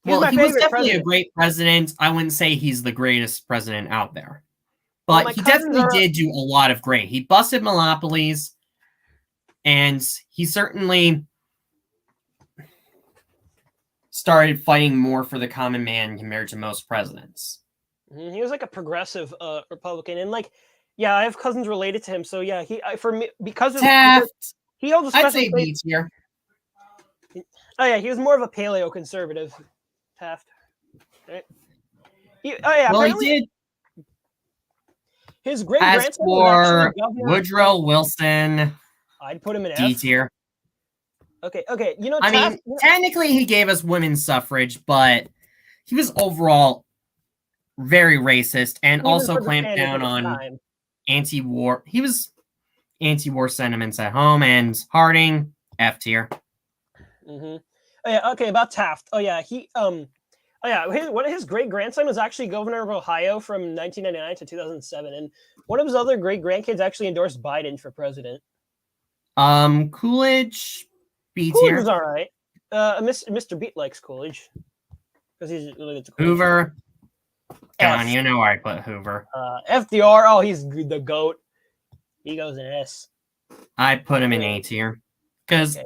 he was definitely a great president. I wouldn't say he's the greatest president out there. But he definitely did do a lot of great. He busted monopolies. And he certainly started fighting more for the common man compared to most presidents. He was like a progressive Republican. And like, yeah, I have cousins related to him. So yeah, for me, because of Taft, he holds a special I'd say B tier. Oh yeah, he was more of a paleo conservative. Taft. Right? He did. His great grandson was actually governor Woodrow Wilson. I'd put him in D F. tier. Okay. Taft, technically he gave us women's suffrage, but he was overall very racist and also clamped down on anti-war. He was anti-war sentiments at home. And Harding, F tier. About Taft. His great grandson was actually governor of Ohio from 1999 to 2007, and one of his other great grandkids actually endorsed Biden for president. Coolidge, B tier. Coolidge was all right. Mr. Beat likes Coolidge because he's related to Coolidge. Hoover. Come on, you know where I put Hoover. FDR. Oh, he's the goat. He goes in S. I put him in A tier because,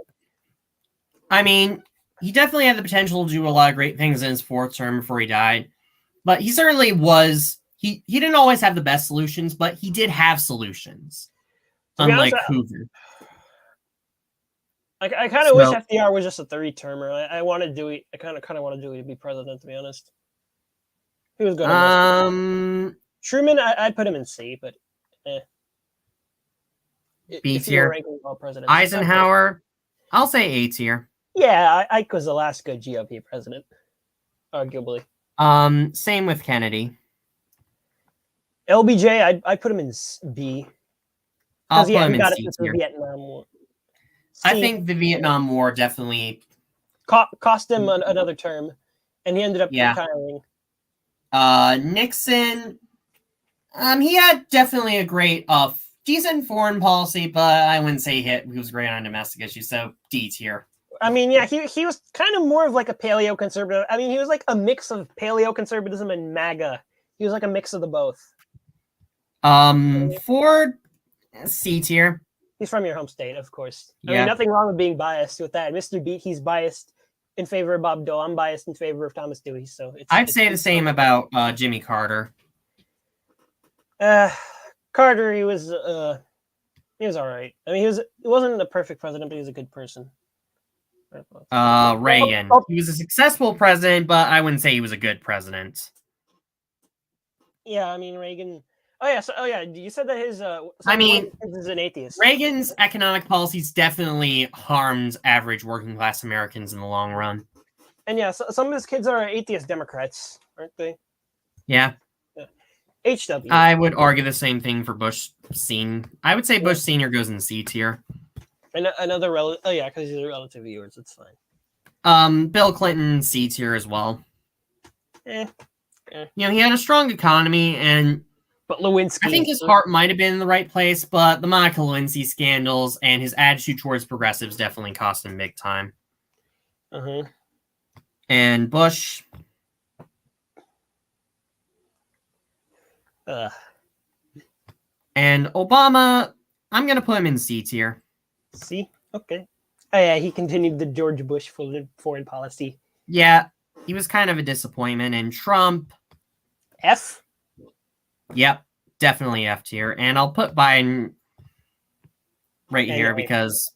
I mean, he definitely had the potential to do a lot of great things in his fourth term before he died. But he certainly was. He didn't always have the best solutions, but he did have solutions. Unlike Hoover. I kind of wish FDR was just a third termer. I want to do it. I kind of want to do it to be president, to be honest. He was good. Truman, I'd put him in C, but B tier. Eisenhower, I'll say A tier. Yeah, Ike was the last good GOP president, arguably. Same with Kennedy. LBJ, I put him in B. I'll put him in C tier. Vietnam War. I think the Vietnam War definitely cost him another term, and he ended up retiring. Nixon, he had definitely a great, decent foreign policy, but I wouldn't say he was great on domestic issues, so D tier. I mean, yeah, he was kind of more of like a paleo conservative. I mean, he was like a mix of paleo conservatism and MAGA. He was like a mix of the both. Ford, C tier. He's from your home state, of course. I mean, nothing wrong with being biased with that. Mr. Beat, he's biased in favor of Bob Dole. I'm biased in favor of Thomas Dewey. So I'd say the same about Jimmy Carter. Carter, he was all right. I mean, he wasn't a perfect president, but he was a good person. Reagan. He was a successful president, but I wouldn't say he was a good president. Yeah, I mean, Reagan. You said that his. Is an atheist. Reagan's economic policies definitely harmed average working class Americans in the long run. And yeah, so some of his kids are atheist Democrats, aren't they? Yeah. HW. I would argue the same thing for Bush Senior. I would say Bush Senior goes in C tier. And another relative. Oh yeah, because he's a relative of yours. It's fine. Bill Clinton C tier as well. You know, he had a strong economy, but Lewinsky. I think his heart might have been in the right place, but the Monica Lewinsky scandals and his attitude towards progressives definitely cost him big time. And Bush. Ugh. And Obama, I'm gonna put him in C tier. See? Okay. Oh, yeah, he continued the George Bush foreign policy. Yeah, he was kind of a disappointment. And Trump, F? yep, definitely F tier. And I'll put Biden right here Anyway. because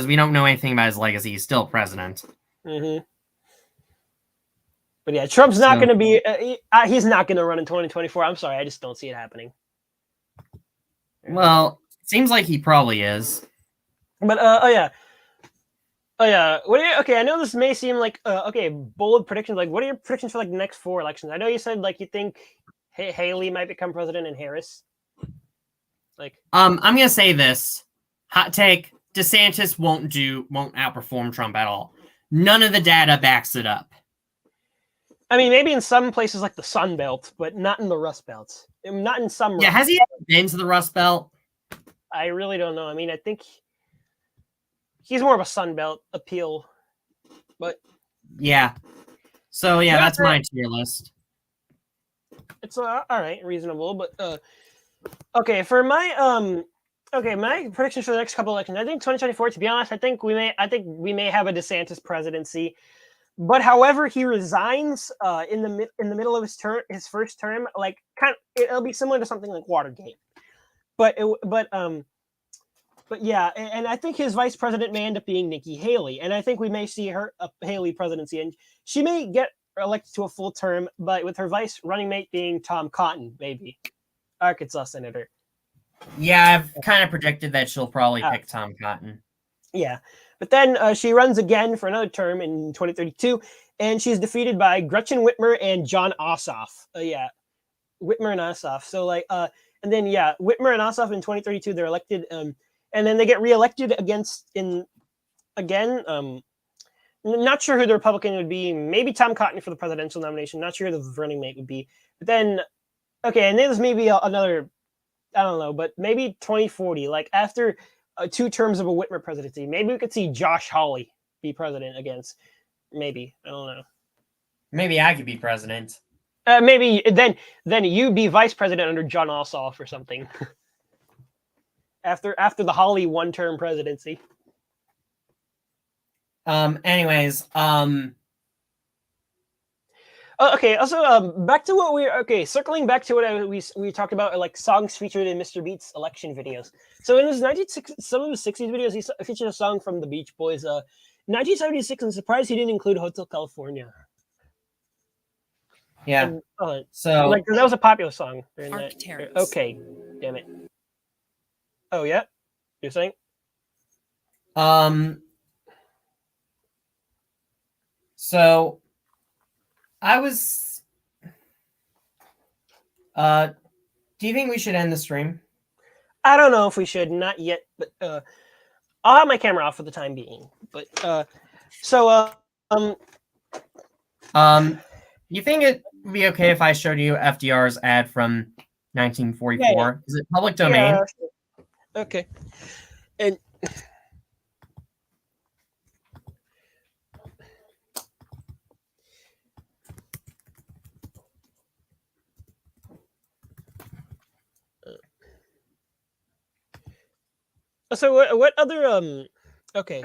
we don't know anything about his legacy. He's still president. Mm-hmm. But yeah, Trump's not going to be. He's not going to run in 2024. I'm sorry, I just don't see it happening. Well, seems like he probably is. But oh yeah. Okay, I know this may seem like bold predictions. Like, what are your predictions for like the next 4 elections? I know you said like you think Haley might become president and Harris. Like, I'm gonna say this hot take: DeSantis won't outperform Trump at all. None of the data backs it up. I mean, maybe in some places like the Sun Belt, but not in the Rust Belt. Not in some. Yeah, has he ever been to the Rust Belt? I really don't know. I mean, I think he's more of a Sun Belt appeal, but yeah. So yeah, that's my tier list. It's all right, reasonable. But okay, for my my predictions for the next couple elections, I think 2024. To be honest, I think we may have a DeSantis presidency. But however he resigns in the middle of his first term, like it'll be similar to something like Watergate. But yeah, and I think his vice president may end up being Nikki Haley, and I think we may see her a Haley presidency, and she may get elected to a full term, but with her vice running mate being Tom Cotton, maybe Arkansas senator. Yeah, I've kind of predicted that she'll probably pick Tom Cotton. Yeah. But then she runs again for another term in 2032, and she's defeated by Gretchen Whitmer and John Ossoff. Whitmer and Ossoff. So and then Whitmer and Ossoff in 2032 they're elected, and then they get reelected again. Not sure who the Republican would be. Maybe Tom Cotton for the presidential nomination. Not sure who the running mate would be. But then, okay, and there's maybe another. I don't know, but maybe 2040, like after 2 terms of a Whitmer presidency, maybe we could see Josh Hawley be president against. Maybe, I don't know. Maybe I could be president. Maybe then you be vice president under John Ossoff or something. after the Hawley 1-term presidency. Anyways, okay. Also, back to what circling back to what we talked about, like songs featured in Mr. Beats election videos. So in his some of his 60s videos, he featured a song from the Beach Boys. 1976. I'm surprised he didn't include Hotel California. Yeah. And, so like that was a popular song. Okay, damn it. Oh yeah, you're saying? So I was. Do you think we should end the stream? I don't know if we should. Not yet, but I'll have my camera off for the time being. But you think it would be okay if I showed you FDR's ad from 1944? Yeah. Is it public domain? Yeah, sure. Okay. And so what other okay.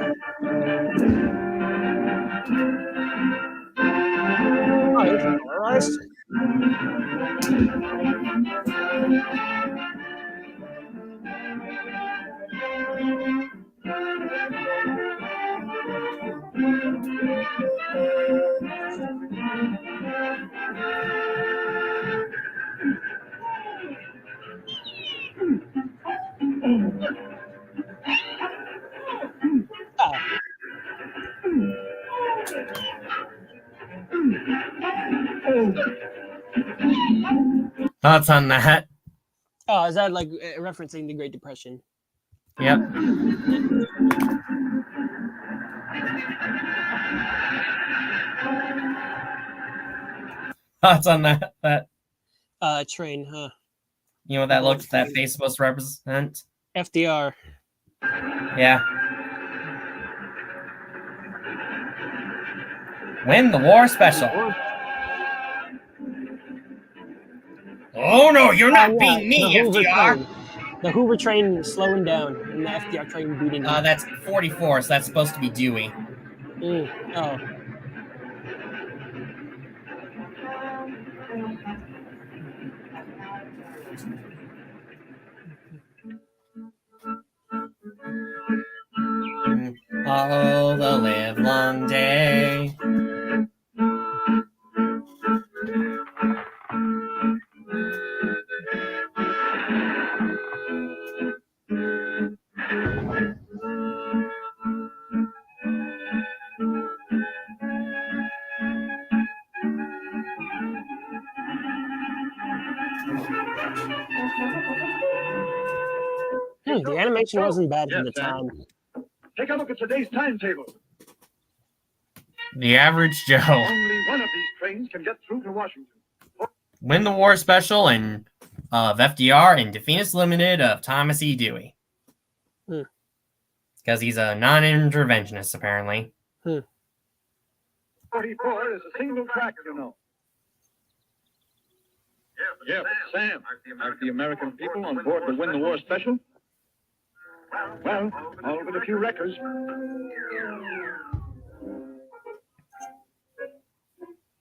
Thoughts on that? Oh, is that like referencing the Great Depression? Yep. Thoughts on that? Train, huh? You know what that face supposed to represent? FDR. Yeah. Win the war special. Oh no, you're not yeah, being me, the Hoover FDR. train. The Hoover train slowing down, and the FDR train beating him. That's 44, so that's supposed to be Dewey. Oh. Oh, the live long day. The animation wasn't bad at the time. Take a look at today's timetable. The Average Joe. Only one of these trains can get through to Washington. Win the War Special and of FDR and Defeatus Limited of Thomas E. Dewey. Because he's a non-interventionist, apparently. 44 is a single track, you know. Yeah, but Sam, aren't the American people on board the Win the War Special? Well, all but a few wreckers.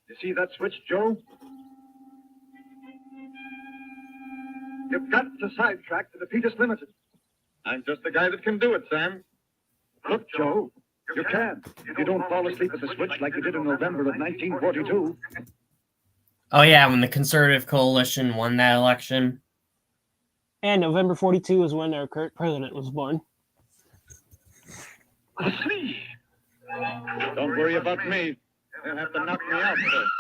You see that switch, Joe? You've got to sidetrack to Defeatus Limited. I'm just the guy that can do it, Sam. Look, Joe, you can. If you don't fall asleep at the switch like you did in November of 1942. Oh yeah, when the Conservative Coalition won that election. And November 42 is when our current president was born. Asleep. Don't worry about me. They'll have to knock me out first.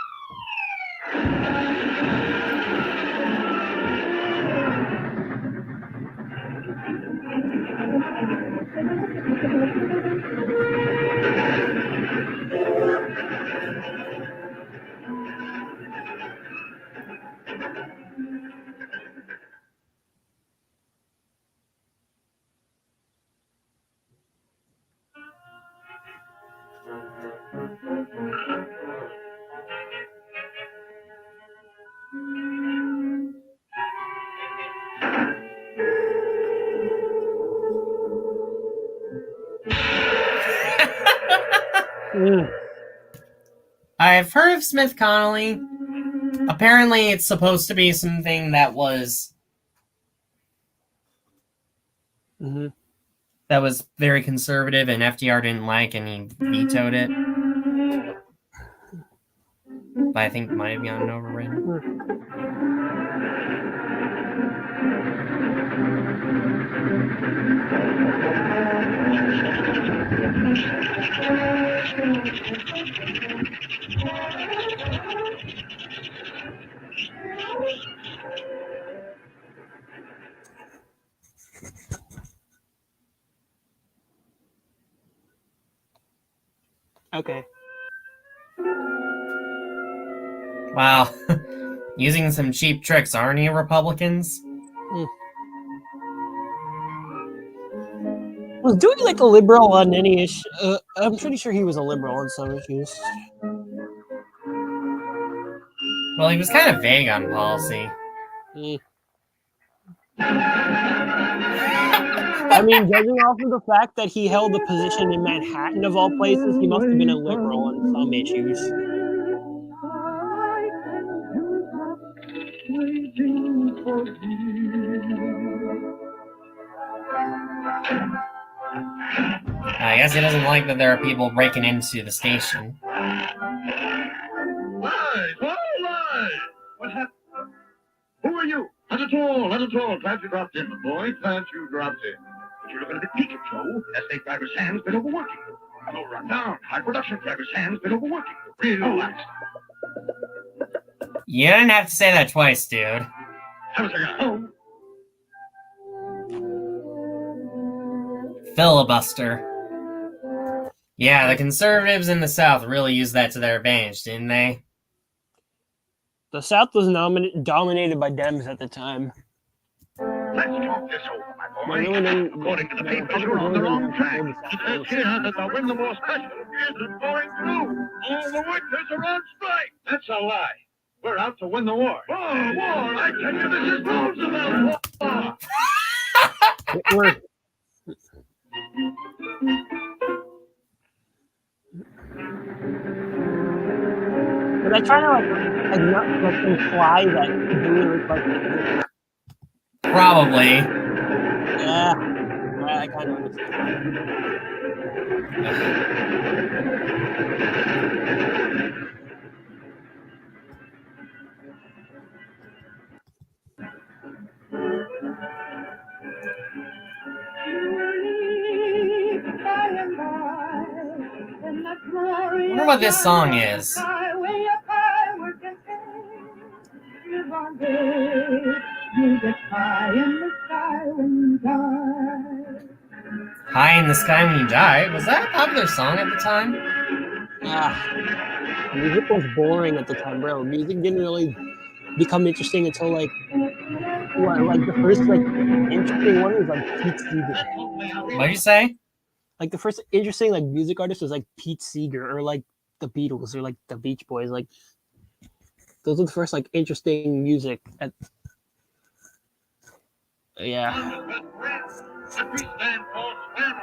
I've heard of Smith Connolly. Apparently, it's supposed to be something that was that was very conservative, and FDR didn't like, and he vetoed it. But I think it might have gotten overridden. Okay. Wow. Using some cheap tricks, aren't you, Republicans? Was Dewey like a liberal on any issue? I'm pretty sure he was a liberal on some issues. Well, he was kind of vague on policy. I mean, judging off of the fact that he held a position in Manhattan, of all places, he must have been a liberal on some issues. I guess he doesn't like that there are people breaking into the station. Lies! All lies! What happened? Who are you? Not at all, not at all. Glad you dropped in, boy. Glad you dropped in. But you're looking a bit peaked, Joe. Estate driver's hands been overworking. No run down. High production driver's hands been overworking. Relax. You didn't have to say that twice, dude. How's it going? Filibuster. Yeah, the conservatives in the South really used that to their advantage, didn't they? The South was dominated by Dems at the time. Let's talk this over, my boy. They really didn't- According to the papers, you're on the wrong track. It says here that the Win the War Special isn't going through. All the workers are on strike. That's a lie. We're out to win the war. War! I tell you, this is Roosevelt war! We're But I try to like not like imply that Dewey looked like Probably. yeah. I kind of understand. I wonder what this song is. High in the Sky When You Die. Was that a popular song at the time? Music was boring at the time, bro. Music didn't really become interesting until like the first like interesting one was like Pete Seeger. What'd you say? Like the first interesting like music artist was like Pete Seeger or like the Beatles or like the Beach Boys. Like those were the first like interesting music. Yeah. We stand for stand on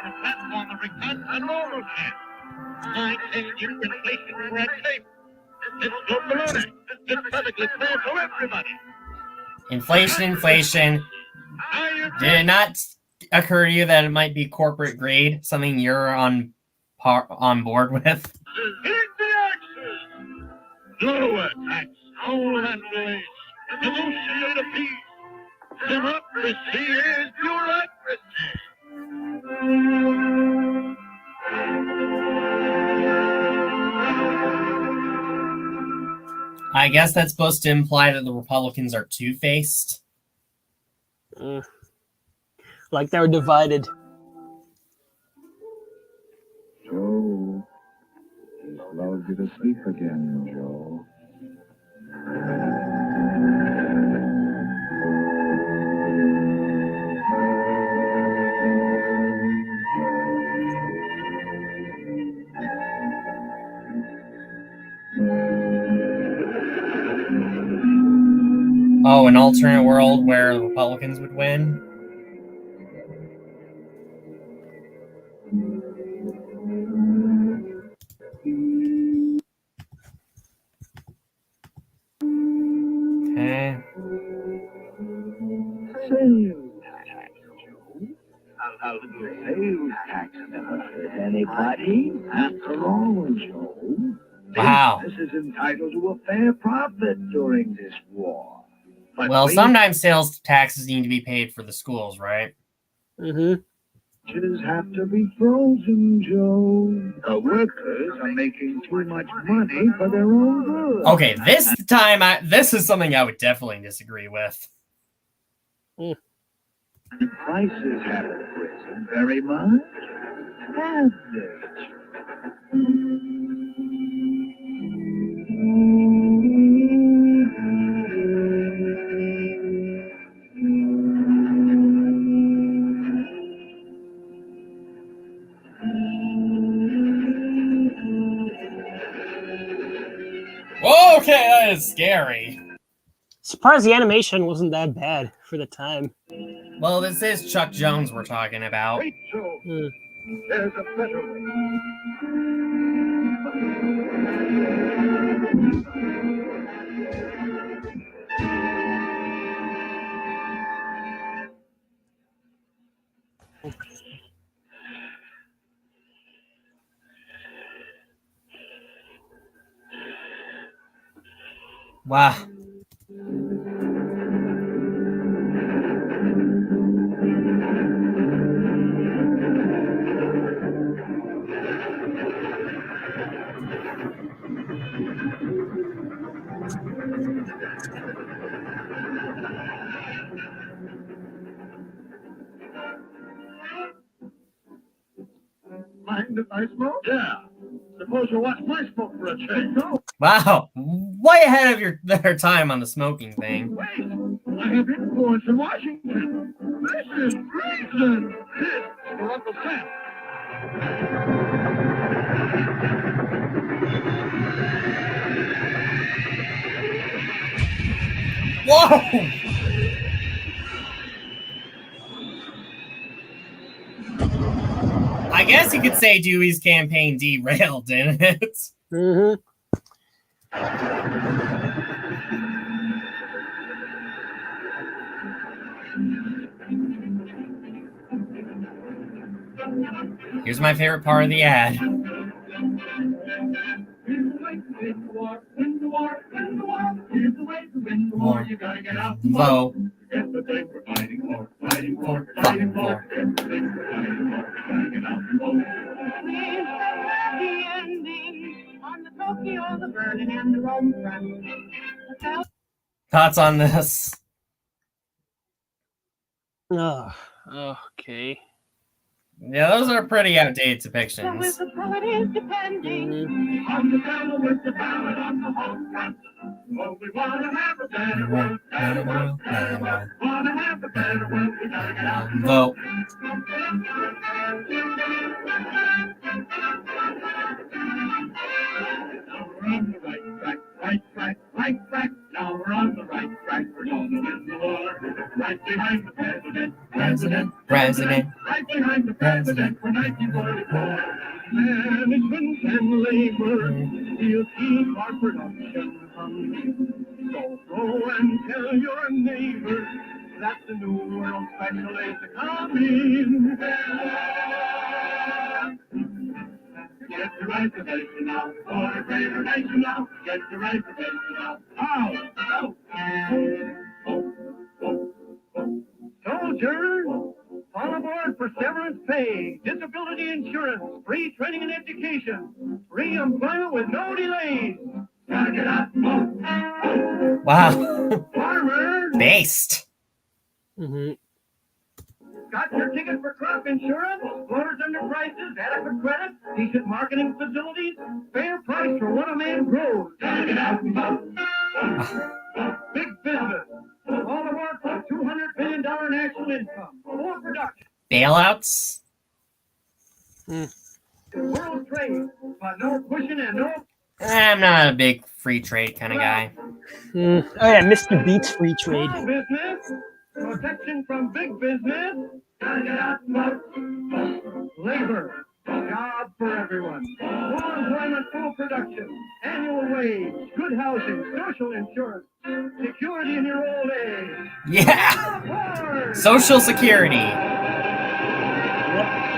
a platform of return to normalcy. I tell you, inflation red tape. It's no baloney. It's perfectly fair to everybody. Inflation. Did it not occur to you that it might be corporate grade? Something you're on board with? Here's the action. Lower tax, all and raise. Negotiate a peace. Democracy is bureaucracy. I guess that's supposed to imply that the Republicans are two-faced. Like they're divided. Joe, lulled you to sleep again, Joe. Oh, an alternate world where the Republicans would win? Okay. Sales tax, Joe. How did the sales tax never hurt anybody? After all, Joe. Wow. Business is entitled to a fair profit during this war. But Well, sometimes sales taxes need to be paid for the schools, right? Mm-hmm. wages have to be frozen, Joe. The workers are making too much money for their own good. Okay, this is something I would definitely disagree with. Prices haven't risen very much, have they? Okay, that is scary. Surprised the animation wasn't that bad for the time. Well, this is Chuck Jones we're talking about. Wait, Joe. There's a better way. Wow. Mind if I smoke? Yeah. Suppose you watch my smoke for a change. No. Wow. Way ahead of their time on the smoking thing. Wait. I have influence in Washington. This is treason. This is for Uncle Sam. Whoa! I guess you could say Dewey's campaign derailed, didn't it? Mm-hmm. Here's my favorite part of the ad. War, you gotta get out and Vote. get the thing we're fighting for, fighting for, Fighting for. get the thing we're fighting for, gotta get out and vote. The ending on the Tokyo, the Berlin, and the Rome front. Thoughts on this? Oh, okay. Yeah, those are pretty outdated So if depictions. the poet is depending On the battle with the ballad on the home front. Oh, we wanna have a better world, better world, better world. Wanna have a better world, we gotta get out and Vote. Now we're on the right track, right track, right track. Now we're on the right track, we're gonna win the war. Right behind the president, President. right behind the president for 1944. Management and labor will keep our production humming. So go and tell your neighbor that the new world special is coming. Get your reservation now, for a greater nation now. Get your reservation now. How? Soldiers, all aboard for severance pay, disability insurance, free training and education, free employment with no delays. Gotta get out and vote. Wow. Farmers, Based. Mm-hmm. got your ticket for crop insurance, lowers under prices, adequate credit, decent marketing facilities, fair price for what a man grows. Gotta get out and vote. Big business, all aboard for $200 billion national income, more production. Bailouts? World trade, but no pushing and no I'm not a big free trade kind of guy. Oh yeah, Mr. Beats free trade. small business, protection from big business. Gotta get out and vote. Labor, jobs for everyone. Full employment, full production, annual wage, good housing, social insurance, security in your old age. Yeah. Forward! Social Security.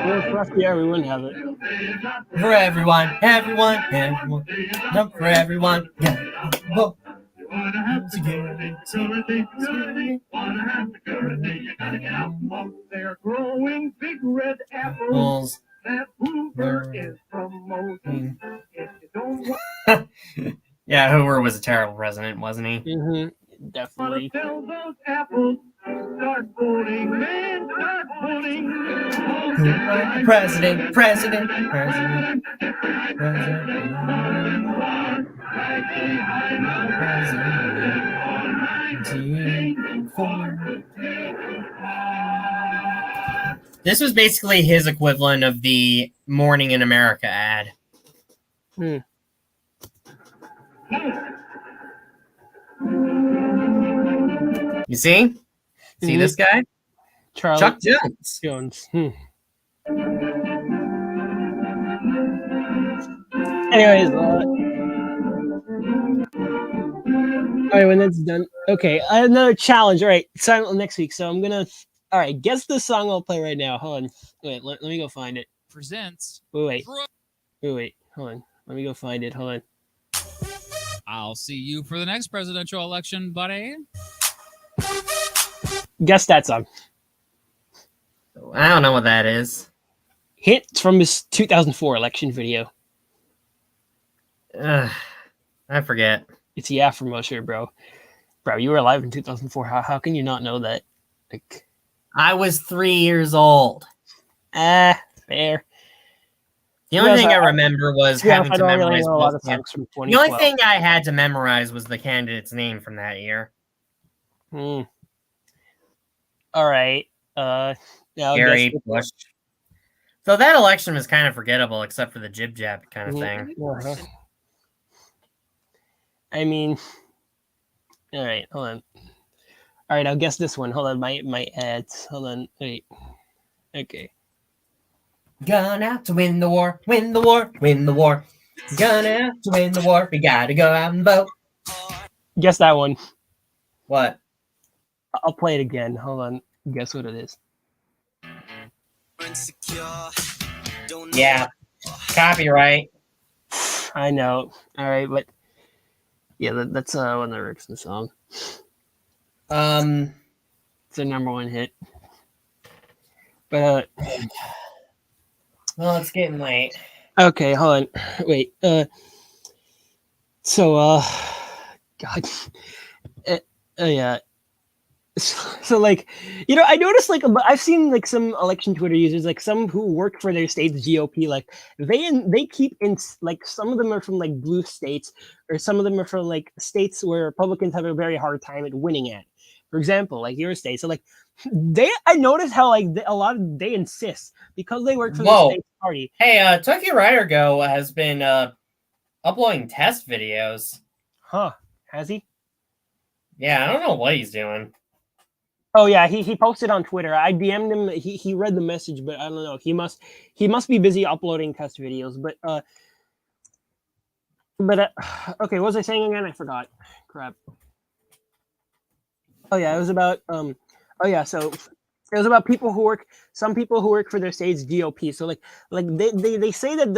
Well, for us, yeah, we wouldn't have it. For everyone. Not for everyone. Yeah. Vote. You wanna have security, security, security. Wanna have security, you gotta get out and vote. They're growing big red apples Bulls. that Hoover is promoting. If you don't want Yeah, Hoover was a terrible president, wasn't he? Mm-hmm. to Definitely. sell those apples, start voting, man, start voting. President. This was basically his equivalent of the Morning in America ad. You see? See this guy? Charlie Chuck Jones. Jones. Anyways, all right, when that's done. Okay, I have another challenge. All right, silent next week. So I'm gonna. All right, guess the song I'll play right now. Hold on. Wait, let me go find it. Presents. Wait. Hold on. Let me go find it. Hold on. I'll see you for the next presidential election, buddy. Guess that song. I don't know what that is. Hint from his 2004 election video. I forget. It's the Afro bro. Bro, you were alive in 2004. How can you not know that? Like, I was 3 years old. fair. The only Yes, thing I remember was Yeah, having I to don't really memorize know a lot of both songs from the only 2012. thing I had to memorize was the candidate's name from that year. All right. Now Gary guess- Bush. So that election was kind of forgettable, except for the jib jab kind of thing. Uh-huh. I mean, all right, hold on. All right, I'll guess this one. Hold on, my ads. Hold on, wait. Okay. Gonna have to win the war, win the war, win the war. Gonna have to win the war. We gotta go out and vote. Guess that one. What? I'll play it again. Hold on. Guess what it is. Yeah. Copyright. I know. All right, but yeah, that's one of the lyrics in the song. It's a number one hit. But well, it's getting late. okay, hold on. Wait. So God. Yeah. So like, I noticed like I've seen like some election Twitter users, like some who work for their state's GOP, like they keep in like some of them are from like blue states, or some of them are from like states where Republicans have a very hard time at winning at. For example, like your state. So like I noticed how like they insist because they work for the state party. Hey, Tokyo Rider Go has been uploading test videos. Huh? Has he? Yeah, I don't know what he's doing. Oh yeah, he posted on Twitter. I DM'd him. He read the message, but I don't know. He must be busy uploading test videos. But okay, what was I saying again? I forgot. Crap. Oh yeah, it was about so it was about some people who work for their state's GOP. So like they say that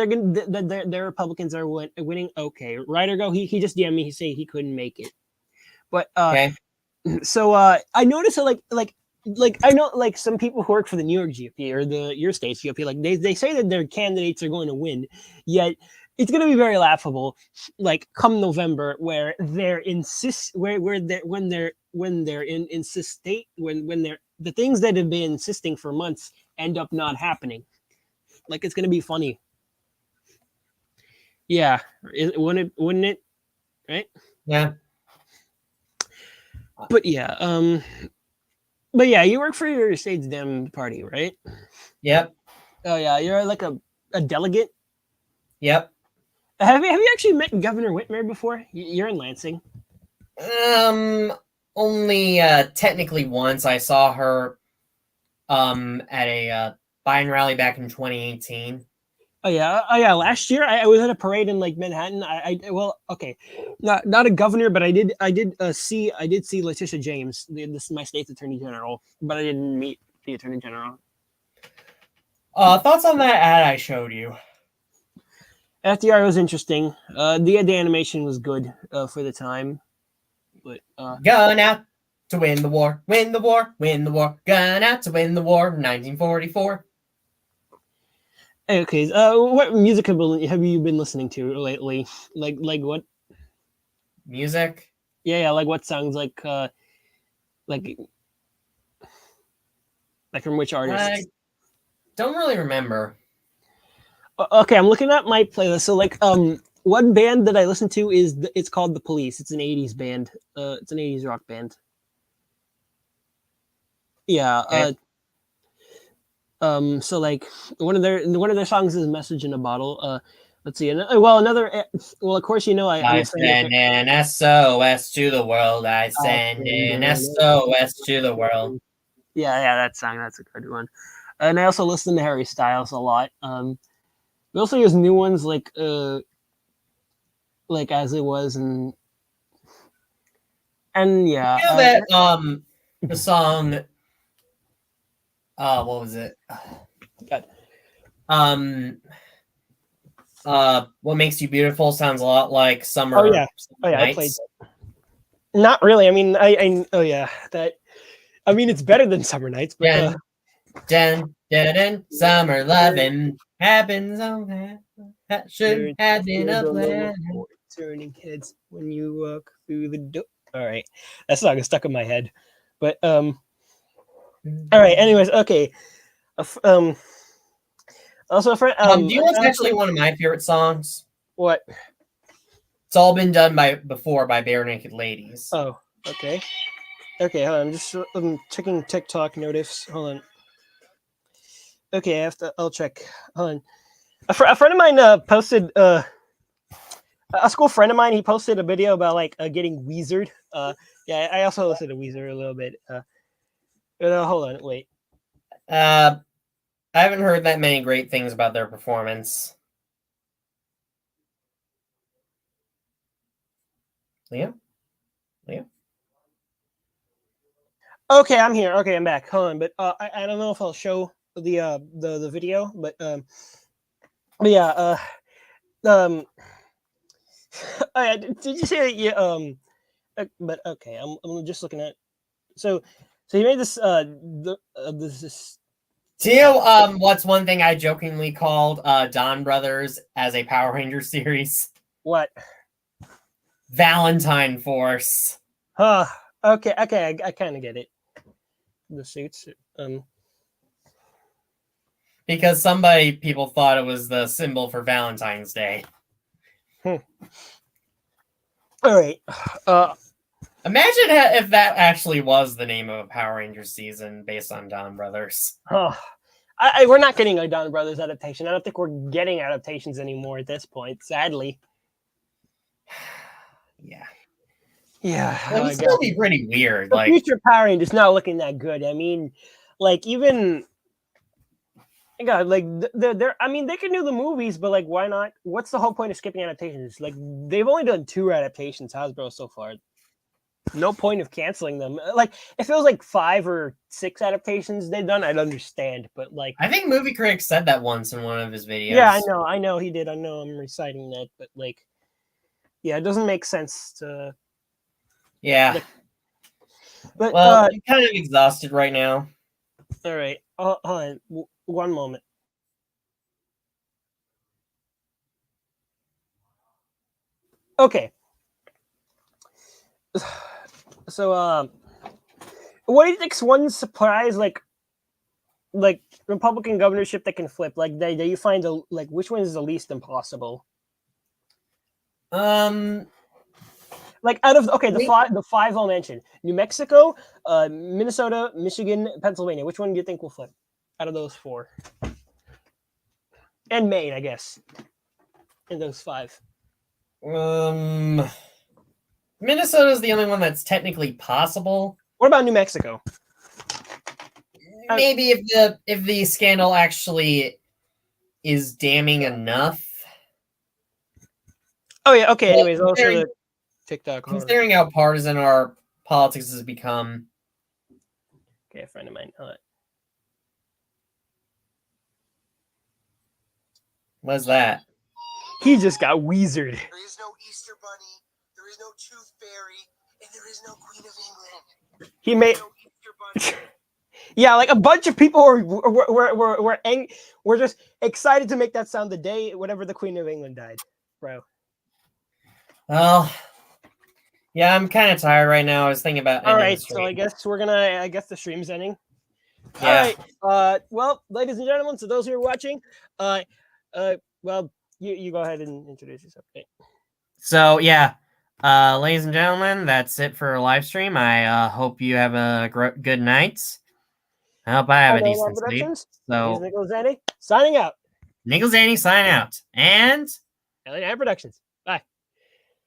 their Republicans are winning. Okay, Ryder Go. He just DM'd me. He said he couldn't make it. But Okay. So I noticed that like I know like some people who work for the New York GOP or your state's GOP, like they say that their candidates are going to win, yet it's going to be very laughable, like come November, where they're when they're the things that have been insisting for months end up not happening. Like it's going to be funny. Yeah, wouldn't it? Right? Yeah. But yeah, you work for your state's Dem party, right? Yep. Oh yeah, you're like a delegate. Yep. Have you actually met Governor Whitmer before? You're in Lansing. Only technically once. I saw her at a Biden rally back in 2018. Oh yeah. Last year I was at a parade in like Manhattan. Not a governor, but I did see Letitia James. This is my state's attorney general, but I didn't meet the attorney general. Thoughts on that ad I showed you? FDR was interesting. The animation was good for the time, but Gun out to win the war, win the war, win the war. Gun out to win the war, 1944. Okay, what music have you been listening to lately? Like what music? Yeah, like what songs? Like from which artists? I don't really remember. Okay, I'm looking at my playlist. So like one band that I listen to it's called The Police. It's an 80s band. It's an 80s rock band. Yeah. Okay. So like one of their songs is "Message in a Bottle." Let's see. Well, of course, I send an SOS to the world. I send an SOS to the world. Yeah, that song. That's a good one. And I also listen to Harry Styles a lot. We also use new ones like As It Was and yeah. You know that the song. What was it? God. What Makes You Beautiful sounds a lot like Summer. Oh yeah, Nights. I played that. Not really. I mean, it's better than Summer Nights, but summer loving happens on that should have been a plan. Turning heads when you walk through the door. All right, that song is stuck in my head, but all right. Anyways, okay. Also, a friend. Do you know what's actually one of my favorite songs? What? It's all been done before by Bare Naked Ladies. Oh, okay. Okay, hold on. I'm checking TikTok notifs. Hold on. Okay, I'll check. Hold on. A friend of mine posted. A school friend of mine. He posted a video about getting Weezered. Yeah, I also listened to Weezer a little bit. Hold on, wait. I haven't heard that many great things about their performance. Yeah. Okay, I'm here. Okay, I'm back. Hold on, but I don't know if I'll show the video, but yeah, did you say that you but okay, I'm just looking at so you made this this Do you know what's one thing I jokingly called Don Brothers as a Power Ranger series? what? Valentine Force. Huh. Okay, I kind of get it. The suits. Because people thought it was the symbol for Valentine's Day. All right. Imagine if that actually was the name of a Power Rangers season based on Don Brothers. We're not getting a Don Brothers adaptation. I don't think we're getting adaptations anymore at this point, sadly. Yeah. Yeah. It would still be pretty weird. The Like, future Power Rangers not looking that good. I mean, like even God, like they're I mean they can do the movies, but like why not? What's the whole point of skipping adaptations? Like they've only done 2 adaptations, Hasbro, so far. No point of canceling them. Like if it was like 5 or 6 adaptations they've done, I'd understand. But like I think Movie Critic said that once in one of his videos. yeah, I know he did. I know I'm reciting that, but like yeah, it doesn't make sense to. Yeah. But Well, I'm kind of exhausted right now. all right, hold on, one moment. Okay. So what do you think's one surprise like Republican governorship that can flip? Like that you find like which one is the least impossible? Like out of the five I'll mention: New Mexico, Minnesota, Michigan, Pennsylvania. Which one do you think will flip out of those 4? And Maine, I guess. In those 5. Minnesota's the only one that's technically possible. What about New Mexico? Maybe if the scandal actually is damning enough. Oh yeah. Okay. Well, Anyways, also the TikTok. Considering how partisan our politics has become. Okay, a friend of mine. What's that? He just got weezered. There is no Easter Bunny, there is no Tooth Fairy, and there is no Queen of England. He made. No Easter Bunny. Yeah, like a bunch of people were just excited to make that sound the day whenever the Queen of England died, bro. Well, yeah, I'm kind of tired right now. I was thinking about. All right, so I guess the stream's ending. Yeah. All right. Well, ladies and gentlemen, so those who are watching, well, you go ahead and introduce yourself. Okay. So yeah, ladies and gentlemen, that's it for a live stream. I hope you have a good night. I hope I have a decent sleep. So Nicholas Zanny signing out. Nicholas Zanny signing out, and LA Productions.